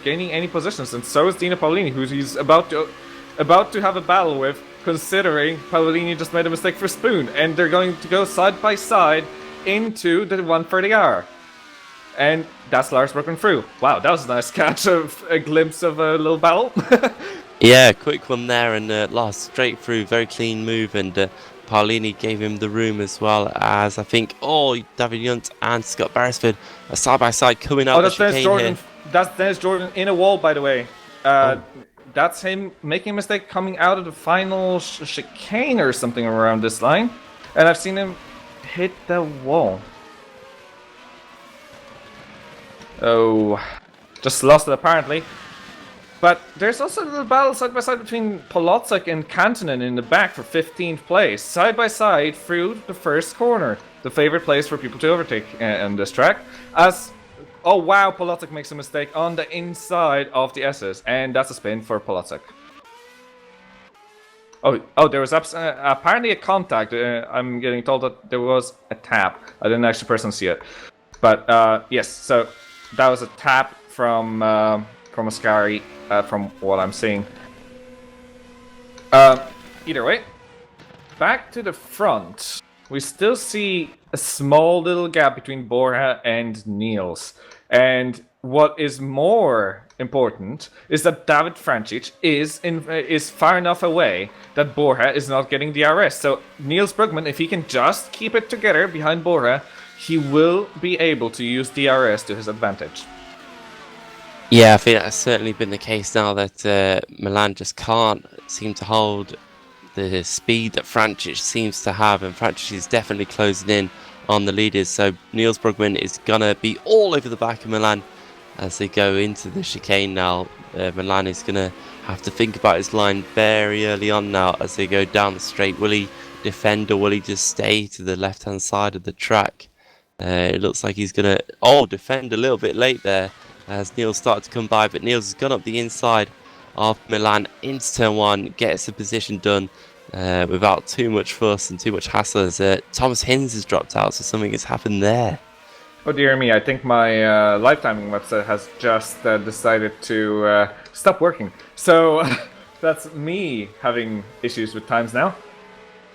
S1: gaining any positions, and so is Dino Paolini, who he's about to have a battle with, considering Paolini just made a mistake for Spoon, and they're going to go side by side into the 130R. And that's Lars Brugman through. Wow, that was a nice catch of a glimpse of a little battle.
S2: Yeah, quick one there, and Lars straight through, very clean move, and Paolini gave him the room, as well as I think David Yunt and Scott Beresford are side by side coming out.
S1: Oh, that's Dennis Jordan. That's Dennis Jordan in a wall, by the way. That's him making a mistake coming out of the final chicane or something around this line, and I've seen him hit the wall. Oh, just lost it apparently. But there's also a little battle side by side between Kolodziejczyk and Kantonen in the back for 15th place, side by side through the first corner, the favorite place for people to overtake on this track. Oh wow, Kolodziejczyk makes a mistake on the inside of the S's, and that's a spin for Kolodziejczyk. Oh, there was apparently a contact. I'm getting told that there was a tap. I didn't actually personally see it, but yes. So that was a tap from Ascari. From what I'm seeing. Either way, back to the front, we still see a small little gap between Borja and Niels. And what is more important is that David Francic is far enough away that Borja is not getting DRS. So Niels Brugman, if he can just keep it together behind Borja, he will be able to use DRS to his advantage.
S2: Yeah, I think that's certainly been the case now that Milan just can't seem to hold the speed that Frančić seems to have, and Frančić is definitely closing in on the leaders. So Niels Brugman is gonna be all over the back of Milan as they go into the chicane now. Milan is gonna have to think about his line very early on now as they go down the straight. Will he defend or will he just stay to the left hand side of the track? It looks like he's gonna defend a little bit late there as Niels started to come by, but Niels has gone up the inside of Milan into turn 1, gets the position done without too much fuss and too much hassle as Thomas Hinz has dropped out, so something has happened there.
S1: Oh dear me, I think my live timing website has just decided to stop working. So that's me having issues with times now.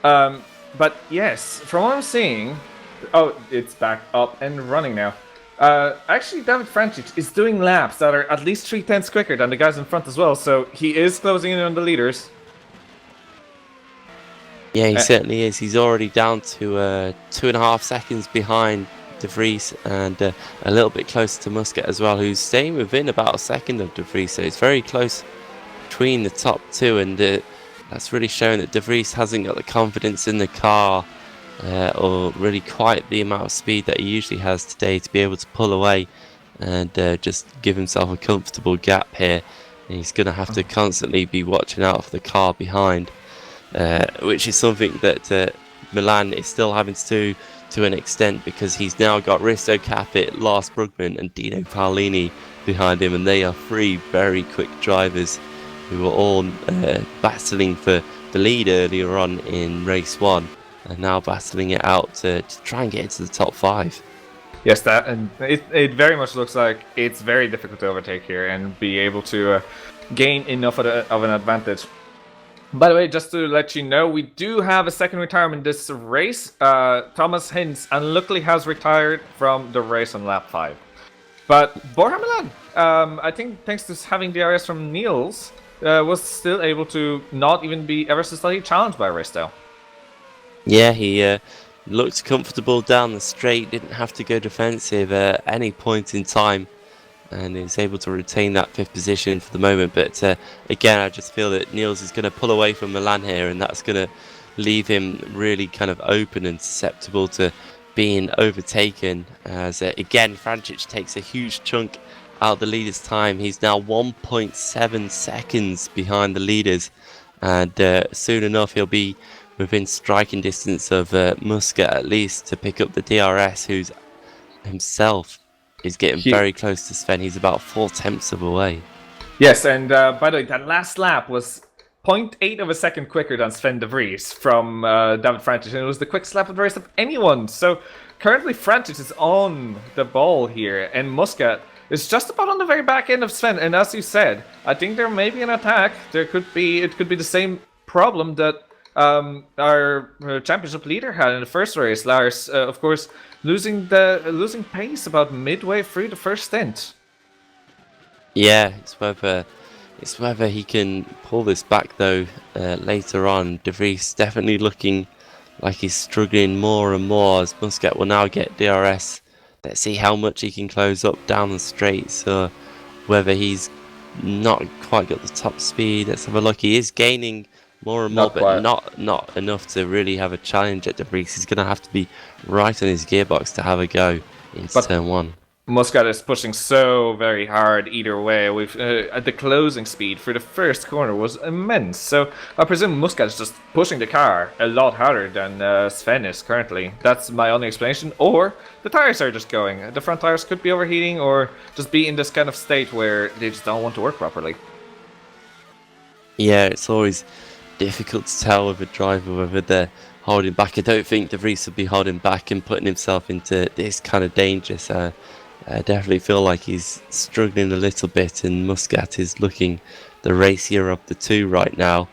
S1: But yes, from what I'm seeing, it's back up and running now. Actually, David Frančić is doing laps that are at least 3/10 quicker than the guys in front as well, so he is closing in on the leaders.
S2: Yeah, he certainly is. He's already down to 2.5 seconds behind De Vries and a little bit closer to Muscat as well, who's staying within about a second of De Vries, so it's very close between the top two, and that's really showing that De Vries hasn't got the confidence in the car or really quite the amount of speed that he usually has today to be able to pull away and just give himself a comfortable gap here. And he's going to have to constantly be watching out for the car behind, which is something that Milan is still having to do to an extent, because he's now got Risto, Kacper, Lars Brugman and Dino Paolini behind him, and they are 3 very quick drivers who were all battling for the lead earlier on in race 1 and now battling it out to try and get into the top 5.
S1: Yes, that, and it very much looks like it's very difficult to overtake here and be able to gain enough of an advantage. By the way, just to let you know, we do have a second retirement this race. Thomas Hinz unluckily has retired from the race on lap 5. But Borja Milan, I think thanks to having DRS from Niels, was still able to not even be ever so slightly challenged by Risto.
S2: Yeah, he looked comfortable down the straight, didn't have to go defensive at any point in time, and is able to retain that 5th position for the moment. But again, I just feel that Niels is going to pull away from Milan here, and that's going to leave him really kind of open and susceptible to being overtaken. As again, Frančić takes a huge chunk out of the leader's time. He's now 1.7 seconds behind the leaders, and soon enough he'll be within striking distance of Muscat at least to pick up the DRS, who's himself is getting very close to Sven. He's about 4/10 of a way.
S1: Yes, and by the way, that last lap was 0.8 of a second quicker than Sven De Vries from David Frančić, and it was the quickest lap of the race of anyone. So currently Frančić is on the ball here, and Muscat is just about on the very back end of Sven. And as you said, I think there may be an attack. It could be the same problem that our championship leader had in the first race. Lars, of course, losing pace about midway through the first stint.
S2: Yeah, it's whether he can pull this back though later on. De Vries definitely looking like he's struggling more and more as Muscat will now get DRS. Let's see how much he can close up down the straight, so whether he's not quite got the top speed. Let's have a look. He is gaining more and more, but not enough to really have a challenge at De Vries. He's going to have to be right on his gearbox to have a go into turn 1.
S1: Muscat is pushing so very hard either way. The closing speed for the first corner was immense. So I presume Muscat is just pushing the car a lot harder than Sven is currently. That's my only explanation. Or the tires are just going. The front tires could be overheating or just be in this kind of state where they just don't want to work properly.
S2: Yeah, it's always difficult to tell with a driver whether they're holding back. I don't think De Vries would be holding back and putting himself into this kind of danger. So I definitely feel like he's struggling a little bit, and Muscat is looking the racier of the two right now.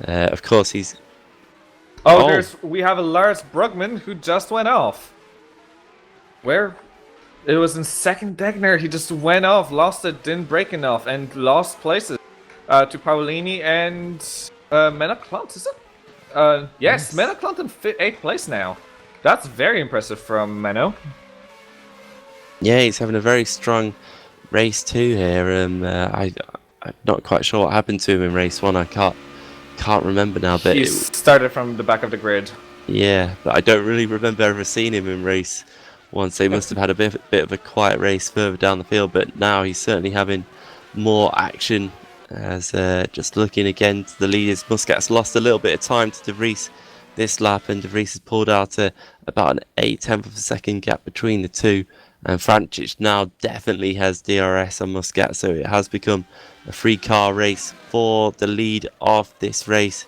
S2: Of course, he's...
S1: we have a Lars Brugman who just went off. Where? It was in second Degner. He just went off, lost it, didn't break enough, and lost places to Paolini and Menno Klont, is it? Yes, Menno Klont in 8th place now. That's very impressive from Menno.
S2: Yeah, he's having a very strong race 2 here. I'm not quite sure what happened to him in race 1. I can't can't remember now, but
S1: He started from the back of the grid.
S2: yeah, but I don't really remember ever seeing him in race once. They must have had a bit of a quiet race further down the field, but now he's certainly having more action. As just looking again to the leaders, Muscat's lost a little bit of time to De Vries this lap, and De Vries has pulled out about an 0.8 of a second gap between the two. And Francic now definitely has DRS on Muscat, so it has become a 3-car race for the lead of this race.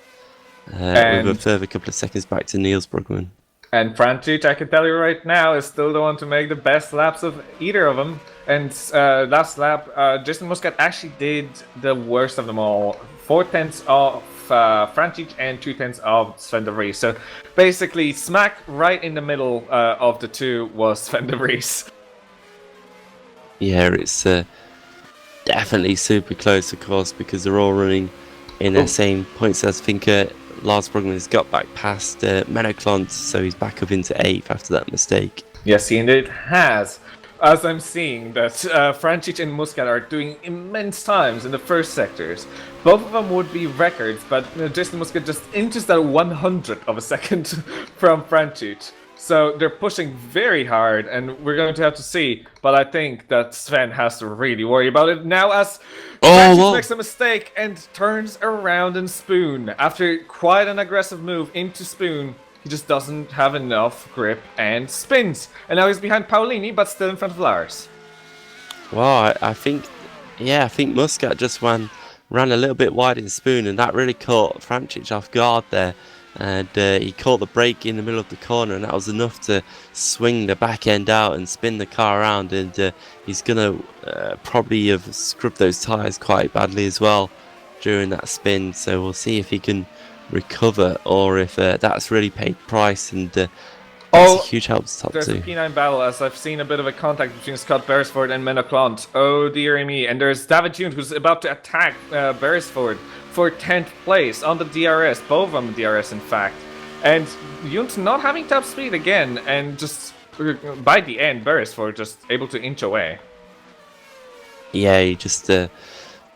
S2: With a further couple of seconds back to Niels Brugman.
S1: And Francic, I can tell you right now, is still the one to make the best laps of either of them. And last lap, Jason Muscat actually did the worst of them all. 4/10 of Francic and 2/10 of Sven de Vries. So basically, smack right in the middle of the two was Sven de Vries.
S2: Yeah, it's definitely super close, of course, because they're all running in the same points. I think Lars Brugman has got back past Menno Klont, so he's back up into 8th after that mistake.
S1: Yes, he indeed has. As I'm seeing that Francic and Muscat are doing immense times in the first sectors. Both of them would be records, but Jason Muscat just inches that 100th of a second from Francic. So they're pushing very hard, and we're going to have to see. But I think that Sven has to really worry about it now, as Francic makes a mistake and turns around and Spoon. After quite an aggressive move into Spoon, he just doesn't have enough grip and spins. And now he's behind Paolini, but still in front of Lars.
S2: Well, I think Muscat just ran a little bit wide in Spoon, and that really caught Francic off guard there. And he caught the brake in the middle of the corner, and that was enough to swing the back end out and spin the car around. And he's going to probably have scrubbed those tyres quite badly as well during that spin. So we'll see if he can recover, or if that's really paid price. And that's a huge help to top
S1: there's
S2: two.
S1: There's a P9 battle, as I've seen a bit of a contact between Scott Beresford and Menno Klont. Oh dear me. And there's David June, who's about to attack Beresford for 10th place on the DRS, both on the DRS in fact. And Junt's not having top speed again, and just by the end, Beresford just able to inch away.
S2: Yeah, he just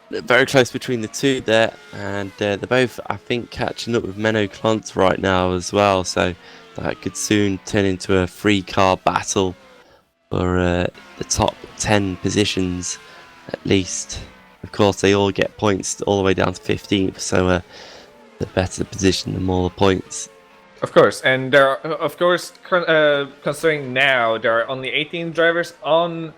S2: very close between the two there, and they're both, I think, catching up with Menno Klont right now as well, so that could soon turn into a 3-car battle for the top 10 positions at least. Of course, they all get points all the way down to 15th, so the better position, the more the points.
S1: Of course, and there are, of course, considering now there are only 18 drivers on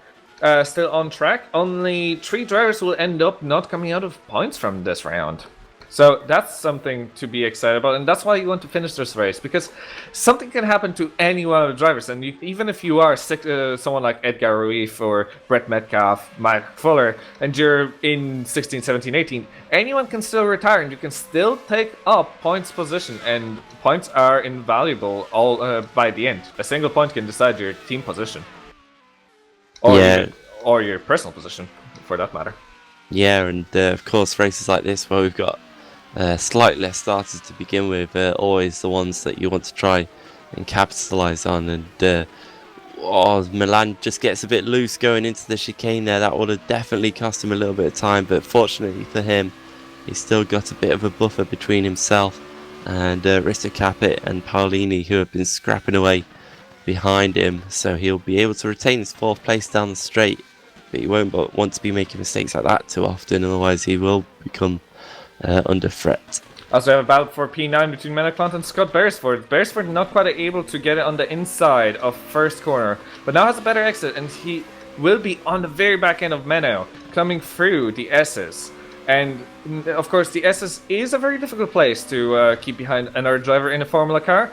S1: still on track. Only 3 drivers will end up not coming out of points from this round. So that's something to be excited about, and that's why you want to finish this race, because something can happen to any one of the drivers, and even if you are someone like Edgar Ruiz or Brett Metcalf, Mike Fuller, and you're in 16, 17, 18, anyone can still retire, and you can still take up points position, and points are invaluable all by the end. A single point can decide your team position. Or your personal position, for that matter.
S2: Yeah, and of course races like this where we've got slightly less starters to begin with, always the ones that you want to try and capitalise on. And Milan just gets a bit loose going into the chicane there. That would have definitely cost him a little bit of time, but fortunately for him, he's still got a bit of a buffer between himself and Risto Capit and Paolini, who have been scrapping away behind him, so he'll be able to retain his 4th place down the straight, but he won't want to be making mistakes like that too often, otherwise he will become under threat.
S1: Also have a battle for P9 between Menno Klont and Scott Beresford. Beresford not quite able to get it on the inside of first corner, but now has a better exit, and he will be on the very back end of Menno, coming through the S's. And of course the SS is a very difficult place to keep behind another driver in a Formula car,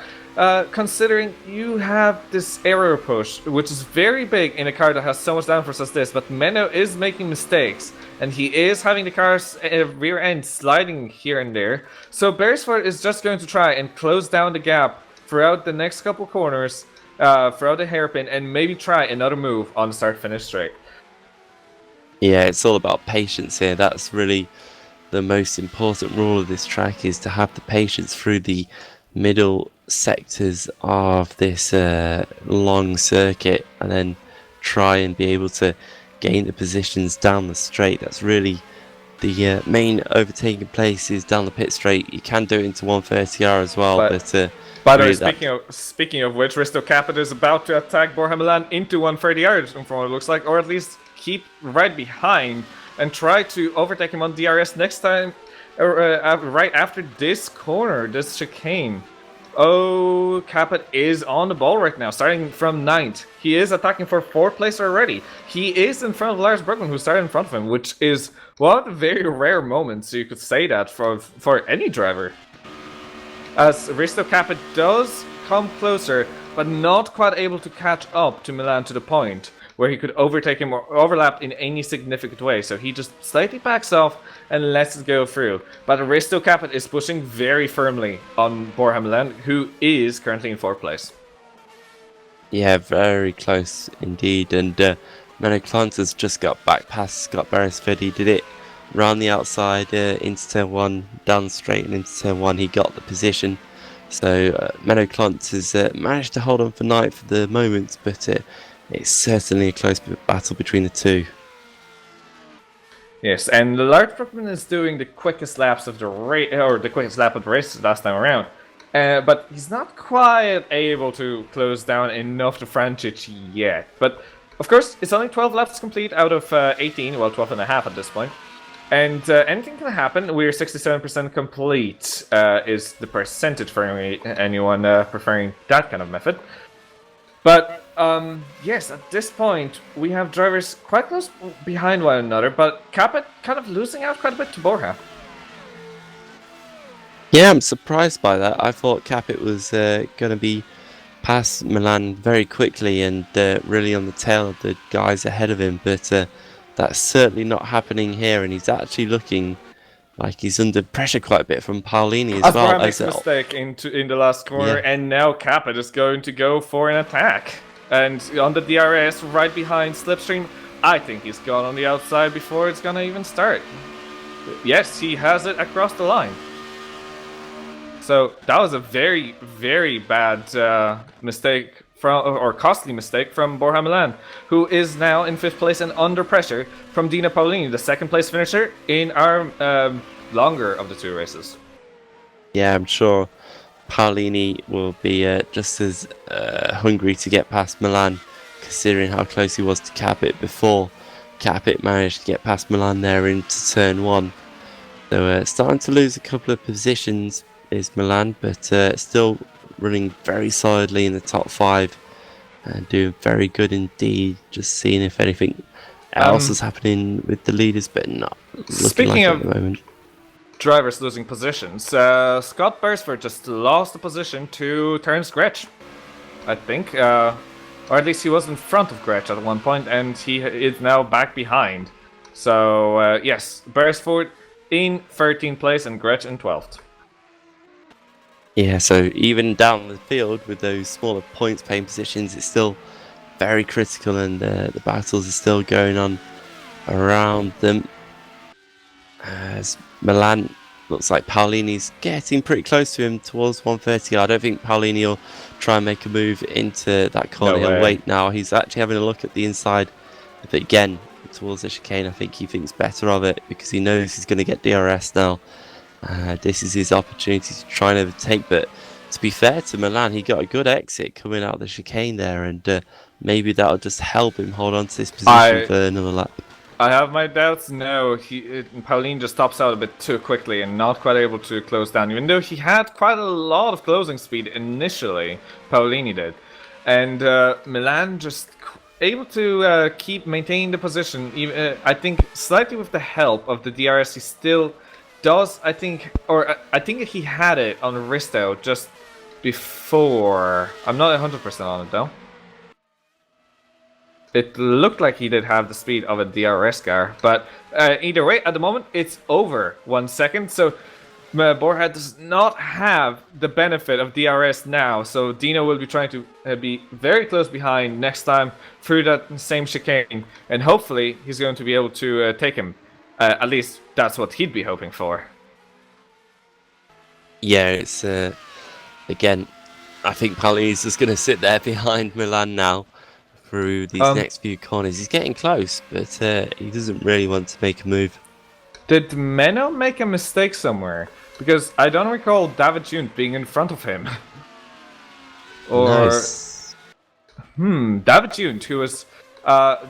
S1: considering you have this aero push, which is very big in a car that has so much downforce as this, but Menno is making mistakes, and he is having the car's rear end sliding here and there. So Beresford is just going to try and close down the gap throughout the next couple corners, throughout the hairpin, and maybe try another move on the start-finish straight.
S2: Yeah, it's all about patience here. That's really the most important rule of this track, is to have the patience through the middle sectors of this long circuit, and then try and be able to gain the positions down the straight. That's really the main overtaking place is down the pit straight. You can do it into 130R as well, but
S1: by the way,
S2: really
S1: speaking of which, Risto Kacper is about to attack Borja Milan into 130R from what it looks like, or at least keep right behind and try to overtake him on DRS next time, right after this corner, this chicane. Oh, Kacper is on the ball right now, starting from 9th. He is attacking for 4th place already. He is in front of Lars Bergman, who started in front of him, which is one of the very rare moments you could say that for any driver. As Risto Kacper does come closer, but not quite able to catch up to Milan to the point where he could overtake him or overlap in any significant way. So he just slightly backs off and lets it go through. But Risto Kacper is pushing very firmly on Borja Milan, who is currently in 4th place.
S2: Yeah, very close indeed. And Menno Clanter's just got back past Scott Beresford. He did it round the outside into turn 1, down straight and into turn 1. He got the position. So Menno Clanter's managed to hold on for 9th for the moment, but it's certainly a close battle between the two.
S1: Yes, and Lars Bergman is doing the quickest laps of the race, or the quickest lap of the race last time around. But he's not quite able to close down enough to Frančić yet. But of course, it's only 12 laps complete out of 18, well, 12 and a half at this point. And anything can happen. We're 67% complete is the percentage for anyone preferring that kind of method. But yes, at this point, we have drivers quite close behind one another, but Kacper kind of losing out quite a bit to Borja.
S2: Yeah, I'm surprised by that. I thought Kacper was going to be past Milan very quickly and really on the tail of the guys ahead of him, but that's certainly not happening here, and he's actually looking like he's under pressure quite a bit from Paolini as well.
S1: Borja makes a mistake in the last corner, yeah. And now Kacper is going to go for an attack. And on the DRS, right behind Slipstream, I think he's gone on the outside before it's gonna even start. Yes, he has it across the line. So that was a very, very bad mistake or costly mistake from Borja Milan, who is now in 5th place and under pressure from Dino Paolini, the 2nd place finisher in our longer of the 2 races.
S2: Yeah, I'm sure Paolini will be just as hungry to get past Milan, considering how close he was to Kacper before Kacper managed to get past Milan there into turn 1. So starting to lose a couple of positions is Milan, but still running very solidly in the top 5 and doing very good indeed. Just seeing if anything else is happening with the leaders, but not looking like at the moment.
S1: Drivers losing positions. Scott Beresford just lost the position to Terence Gretsch, I think. Or at least he was in front of Gretsch at one point, and he is now back behind. So, yes, Beresford in 13th place and Gretsch in 12th.
S2: Yeah, so even down the field with those smaller points paying positions, it's still very critical, and the battles are still going on around them. As Milan looks like Paolini's getting pretty close to him towards 130. I don't think Paolini will try and make a move into that corner. He'll wait now. He's actually having a look at the inside, but again towards the chicane. I think he thinks better of it because he knows he's going to get DRS now. This is his opportunity to try and overtake, but to be fair to Milan, he got a good exit coming out of the chicane there, and maybe that'll just help him hold on to this position for another lap.
S1: I have my doubts. No, Paolini just tops out a bit too quickly and not quite able to close down, even though he had quite a lot of closing speed initially. Paolini did, and Milan just able to keep maintaining the position. Even I think slightly with the help of the DRS, he still does. I think he had it on Risto just before. I'm not 100% on it though. It looked like he did have the speed of a DRS car, but either way, at the moment, it's over 1 second, so Borja does not have the benefit of DRS now, so Dino will be trying to be very close behind next time through that same chicane, and hopefully he's going to be able to take him. At least that's what he'd be hoping for.
S2: Yeah, it's again, I think Paolini's just going to sit there behind Milan now through these next few corners. He's getting close, but he doesn't really want to make a move.
S1: Did Menno make a mistake somewhere? Because I don't recall David June being in front of him.
S2: Nice.
S1: David June, who was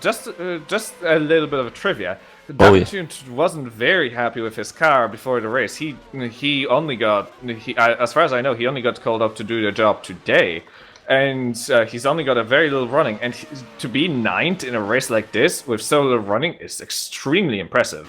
S1: just a little bit of a trivia.
S2: Oh,
S1: David
S2: yeah.
S1: June wasn't very happy with his car before the race. He only got, as far as I know, he only got called up to do the job today, and he's only got a very little running. And to be ninth in a race like this with so little running is extremely impressive.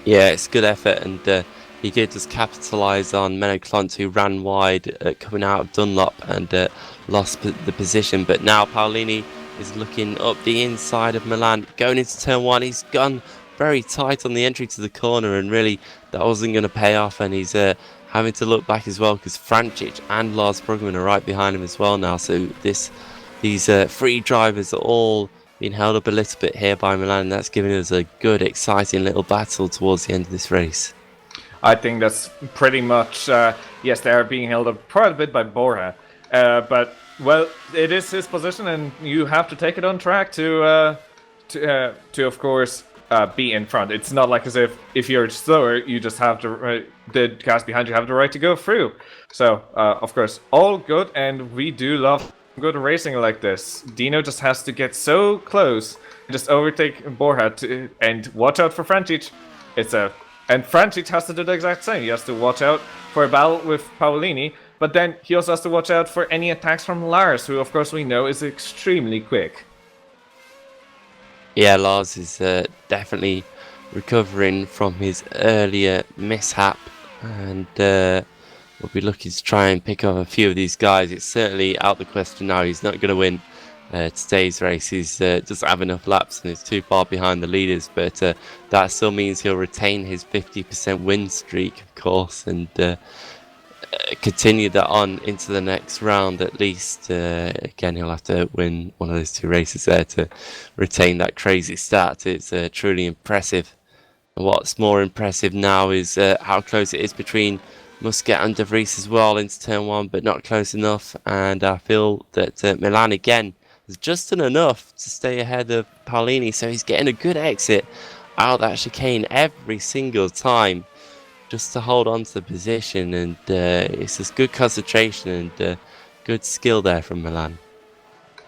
S2: Yeah, it's good effort, and he did just capitalise on Menno Clont, who ran wide coming out of Dunlop and lost the position. But now Paolini is looking up the inside of Milan, going into turn 1. He's gone very tight on the entry to the corner, and really that wasn't going to pay off. And he's having to look back as well, because Francic and Lars Brugman are right behind him as well now. So these three drivers are all being held up a little bit here by Milan, and that's giving us a good, exciting little battle towards the end of this race.
S1: I think that's pretty much, yes, they are being held up quite a bit by Borja. But, well, it is his position, and you have to take it on track to of course, be in front. It's not like as if you're slower, you just have to, the guys behind you have the right to go through. So, of course, all good, and we do love good racing like this. Dino just has to get so close, just overtake Borja, and watch out for Francic. And Francic has to do the exact same. He has to watch out for a battle with Paolini, but then he also has to watch out for any attacks from Lars, who of course we know is extremely quick.
S2: Yeah, Lars is definitely recovering from his earlier mishap, and we'll be looking to try and pick up a few of these guys. It's certainly out the question now. He's not going to win today's race. He's doesn't have enough laps and is too far behind the leaders, but that still means he'll retain his 50% win streak, of course, and continue that on into the next round at least. Again, he'll have to win one of those two races there to retain that crazy stat. It's truly impressive. And what's more impressive now is how close it is between Muscat and De Vries as well into turn 1, but not close enough. And I feel that Milan again has just done enough to stay ahead of Paolini, so he's getting a good exit out of that chicane every single time, just to hold on to the position. And it's just good concentration and good skill there from Milan.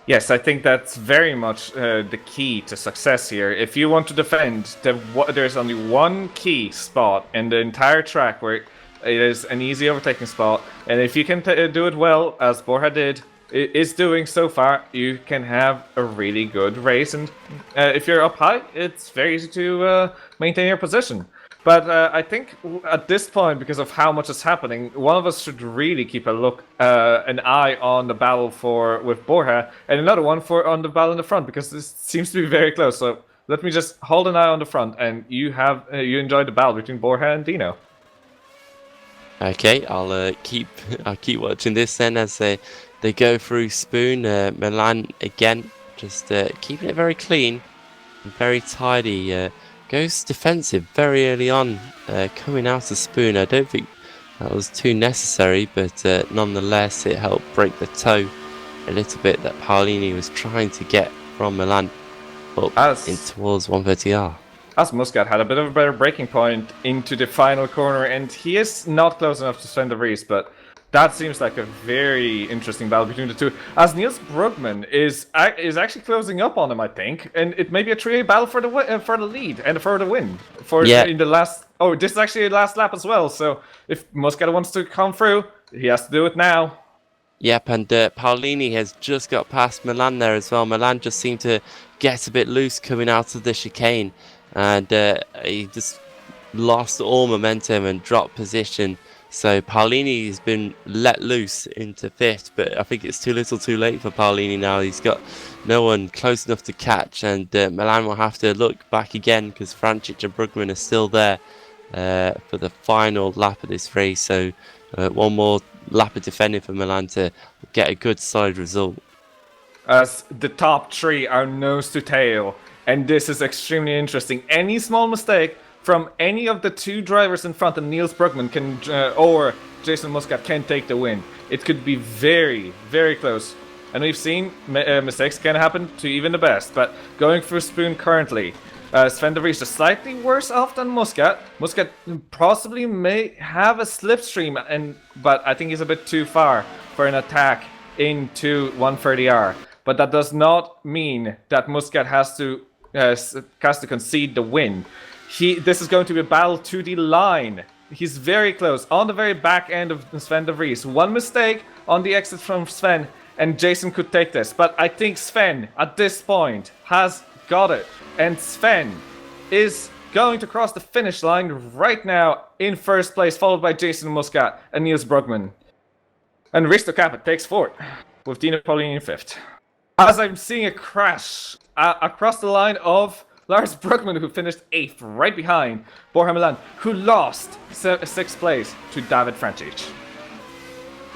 S1: Yes, I think that's very much the key to success here. If you want to defend, there's only one key spot in the entire track where it is an easy overtaking spot, and if you can do it well, as Borja is doing so far, you can have a really good race. And if you're up high, it's very easy to maintain your position. But I think at this point, because of how much is happening, one of us should really keep an eye on the battle with Borja, and another one on the battle in the front, because this seems to be very close. So let me just hold an eye on the front, and you enjoy the battle between Borja and Dino.
S2: Okay, I'll keep watching this then as they go through Spoon. Milan again, just keeping it very clean and very tidy. Goes defensive very early on, coming out of Spoon. I don't think that was too necessary, but nonetheless it helped break the toe a little bit that Paolini was trying to get from Milan up in towards 130R.
S1: As Muscat had a bit of a better breaking point into the final corner, and he is not close enough to Sven de Vries, but that seems like a very interesting battle between the two. As Niels Brugman is actually closing up on him, I think, and it may be a 3-way battle for the lead and for the win. In the last. Oh, this is actually the last lap as well. So if Muscat wants to come through, he has to do it now.
S2: Yep, and Paolini has just got past Milan there as well. Milan just seemed to get a bit loose coming out of the chicane, and he just lost all momentum and dropped position. So Paolini has been let loose into 5th, but I think it's too little too late for Paolini now. He's got no one close enough to catch, and Milan will have to look back again, because Francic and Brugman are still there for the final lap of this race. So one more lap of defending for Milan to get a good solid result.
S1: As the top 3 are nose to tail, and this is extremely interesting. Any small mistake from any of the 2 drivers in front, and Niels Brugman or Jason Muscat can take the win. It could be very, very close. And we've seen mistakes can happen to even the best, but going through Spoon currently, Sven de Vries is slightly worse off than Muscat. Muscat possibly may have a slipstream, but I think he's a bit too far for an attack into 130R. But that does not mean that Muscat has to concede the win. This is going to be a battle to the line. He's very close, on the very back end of Sven de Vries. One mistake on the exit from Sven, and Jason could take this. But I think Sven, at this point, has got it. And Sven is going to cross the finish line right now in first place, followed by Jason Muscat and Niels Brugman. And Risto Kacper takes fourth, with Dino Paulini in fifth. As I'm seeing a crash across the line of Lars Brugman, who finished 8th, right behind Borja Milan, who lost 6th place to David Francic.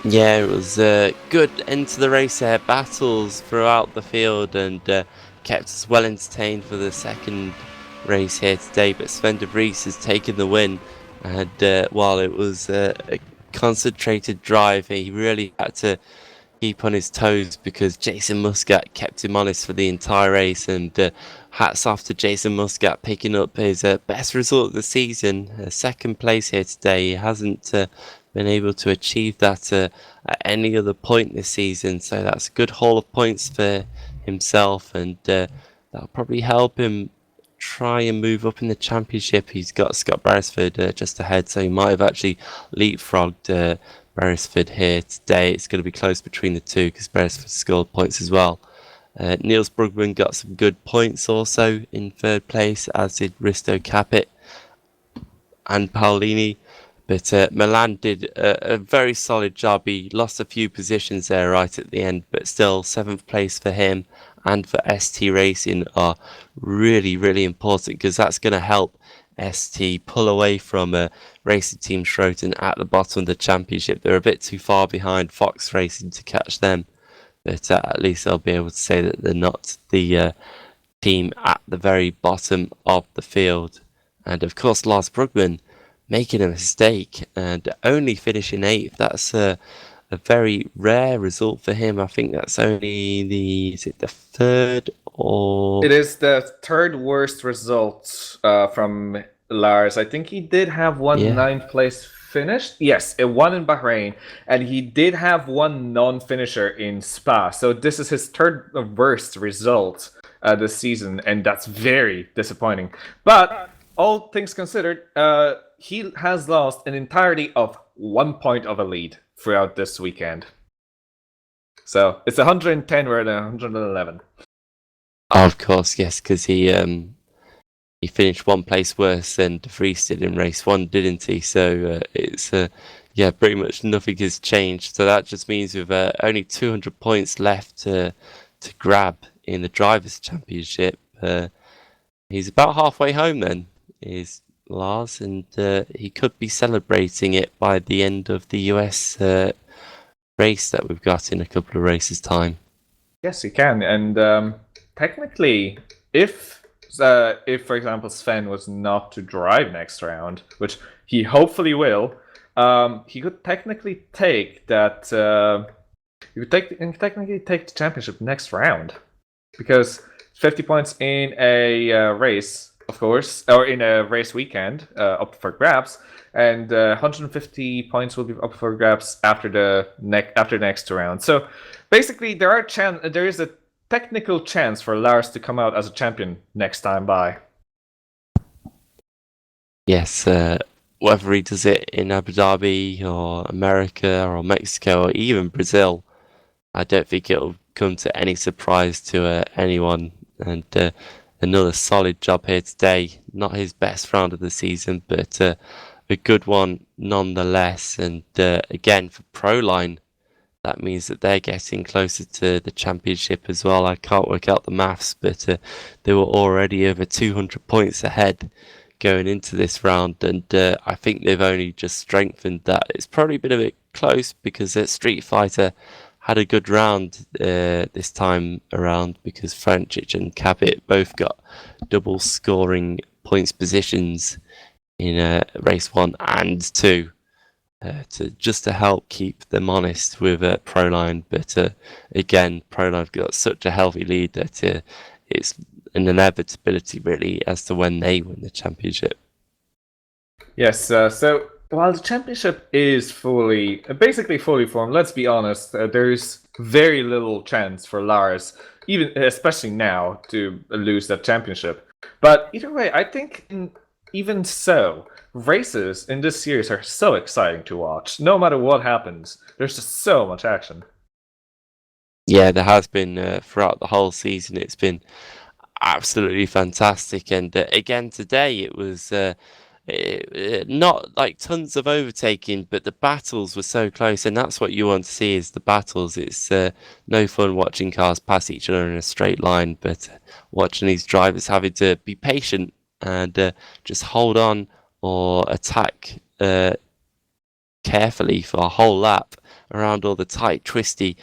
S2: Yeah, it was a good end to the race there. Battles throughout the field and kept us well entertained for the second race here today. But Sven de Vries has taken the win, and while it was a concentrated drive, he really had to keep on his toes because Jason Muscat kept him honest for the entire race, and hats off to Jason Muscat picking up his best result of the season, second place here today. He hasn't been able to achieve that at any other point this season, so that's a good haul of points for himself, and that'll probably help him try and move up in the championship. He's got Scott Beresford just ahead, so he might have actually leapfrogged Beresford here today. It's going to be close between the two because Beresford scored points as well. Niels Brugman got some good points also in third place, as did Risto Kacper and Paulini. But Milan did a very solid job. He lost a few positions there right at the end, but still 7th place for him and for ST Racing are really, really important because that's going to help ST pull away from Racing Team Schroten at the bottom of the championship. They're a bit too far behind Fox Racing to catch them, but at least they'll be able to say that they're not the team at the very bottom of the field. And of course, Lars Brugman making a mistake and only finishing 8th. That's a very rare result for him. I think that's only the third or...
S1: It is the third worst result from Lars. I think he did have one 9th place finish. Yes, it won in Bahrain, and he did have one non-finisher in Spa. So this is his third worst result this season, and that's very disappointing. But all things considered, he has lost an entirety of 1 point of a lead throughout this weekend. So it's 110 rather than 111.
S2: Of course, yes, because he finished 1 place worse than De Vries did in race 1, didn't he? So it's pretty much nothing has changed. So that just means with only 200 points left to grab in the Drivers' Championship, he's about halfway home then, is Lars, and he could be celebrating it by the end of the US race that we've got in a couple of races' time.
S1: Yes, he can, and technically, if for example Sven was not to drive next round, which he hopefully will, he could technically take that. He could technically take the championship next round, because 50 points in a race, of course, or in a race weekend, up for grabs, and 150 points will be up for grabs after next round. So basically, there is a technical chance for Lars to come out as a champion next time by.
S2: Yes, whether he does it in Abu Dhabi or America or Mexico or even Brazil, I don't think it'll come to any surprise to anyone. And another solid job here today. Not his best round of the season, but a good one nonetheless. And again, for Proline, that means that they're getting closer to the championship as well. I can't work out the maths, but they were already over 200 points ahead going into this round, and I think they've only just strengthened that. It's probably been a bit close because Street Fighter had a good round this time around, because Francic and Kacper both got double scoring points positions in race 1 and 2. To help keep them honest with Proline, but again, Proline've got such a healthy lead that it's an inevitability really as to when they win the championship.
S1: Yes, so while the championship is basically fully formed, let's be honest, there's very little chance for Lars, especially now, to lose that championship. But either way, I think even so, races in this series are so exciting to watch. No matter what happens, there's just so much action.
S2: Yeah, there has been throughout the whole season. It's been absolutely fantastic, and again today it was not like tons of overtaking, but the battles were so close, and that's what you want to see is the battles. It's no fun watching cars pass each other in a straight line, but watching these drivers having to be patient and just hold on or attack carefully for a whole lap around all the tight, twisty,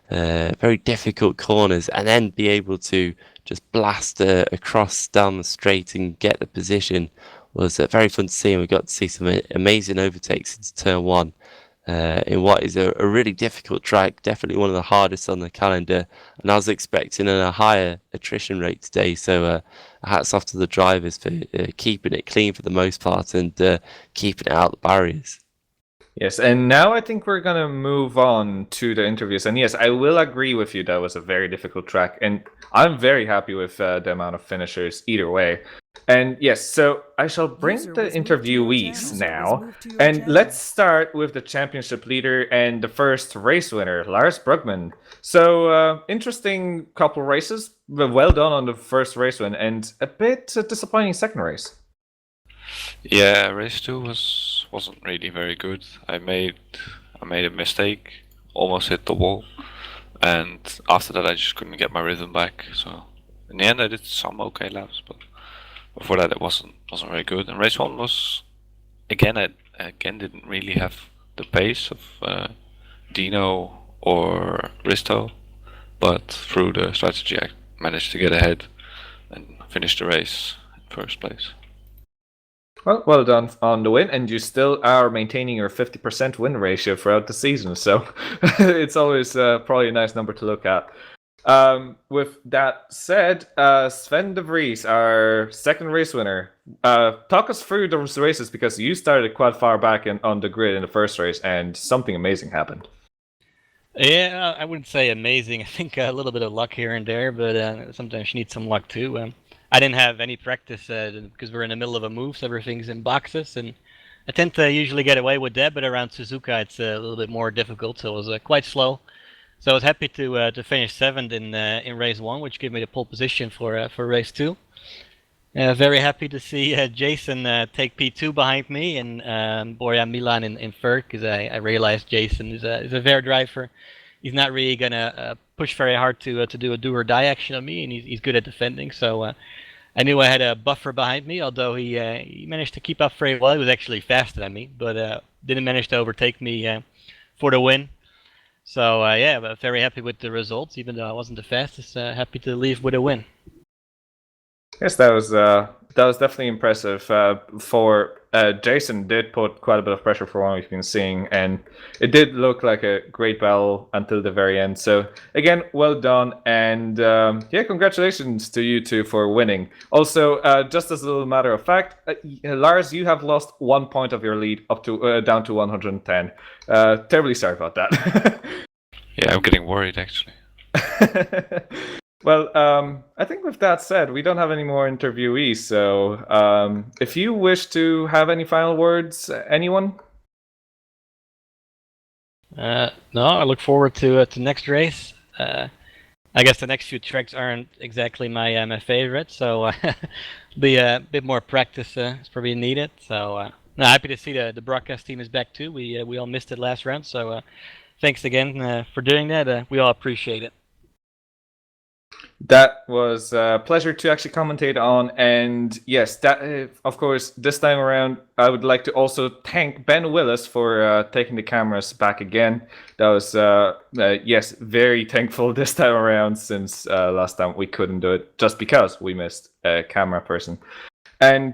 S2: very difficult corners, and then be able to just blast across down the straight and get the position was very fun to see. And we got to see some amazing overtakes into turn one in what is a really difficult track, definitely one of the hardest on the calendar. And I was expecting a higher attrition rate today, so hats off to the drivers for keeping it clean for the most part and keeping it out the barriers.
S1: Yes, and now I think we're gonna move on to the interviews. And yes, I will agree with you that was a very difficult track, and I'm very happy with the amount of finishers either way. And yes, so I shall bring the interviewees now, and let's start with the championship leader and the first race winner, Lars Brugman. So interesting couple races, but well done on the first race win, and a bit disappointing second race.
S3: Yeah, race 2 wasn't really very good. I made a mistake, almost hit the wall, and after that I just couldn't get my rhythm back. So in the end I did some okay laps, but before that it wasn't very good. And race 1 was I didn't really have the pace of Dino or Risto, but through the strategy I managed to get ahead and finish the race in first place.
S1: Well done on the win, and you still are maintaining your 50% win ratio throughout the season, so it's always probably a nice number to look at. With that said, Sven de Vries, our second race winner, talk us through those races, because you started quite far back on the grid in the first race, and something amazing happened.
S4: Yeah, I wouldn't say amazing. I think a little bit of luck here and there, but sometimes you need some luck too. I didn't have any practice because we're in the middle of a move, so everything's in boxes, and I tend to usually get away with that, but around Suzuka it's a little bit more difficult, so it was quite slow. So I was happy to finish 7th in race 1, which gave me the pole position for race 2. Very happy to see Jason take P2 behind me, and Borja Milan in 3rd, because I realized Jason is a fair driver. He's not really gonna push very hard to do a do or die action on me, and he's good at defending. So I knew I had a buffer behind me, although he managed to keep up very well. He was actually faster than me, but didn't manage to overtake me for the win. So yeah, but very happy with the results, even though I wasn't the fastest. Happy to leave with a win.
S1: Yes, that was definitely impressive. For Jason did put quite a bit of pressure for what we've been seeing, and it did look like a great battle until the very end. So again, well done, and yeah, congratulations to you two for winning. Also, just as a little matter of fact, Lars, you have lost 1 point of your lead up to down to 110. Terribly sorry about that.
S3: Yeah, I'm getting worried actually.
S1: Well, I think with that said, we don't have any more interviewees, so if you wish to have any final words, anyone?
S4: No, I look forward to next race. I guess the next few tracks aren't exactly my favorite, so be a bit more practice is probably needed. So no, happy to see the broadcast team is back too. We all missed it last round, so thanks again for doing that. We all appreciate it.
S1: That was a pleasure to actually commentate on, and yes, that of course, this time around, I would like to also thank Ben Willis for taking the cameras back again. That was, yes, very thankful this time around, since last time we couldn't do it, just because we missed a camera person. And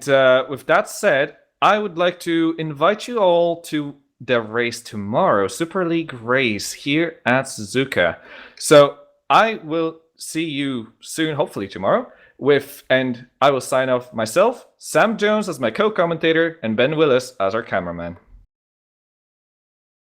S1: with that said, I would like to invite you all to the race tomorrow, Super League race here at Suzuka. So I will see you soon, hopefully tomorrow, and I will sign off myself, Sam Jones as my co-commentator, and Ben Willis as our cameraman.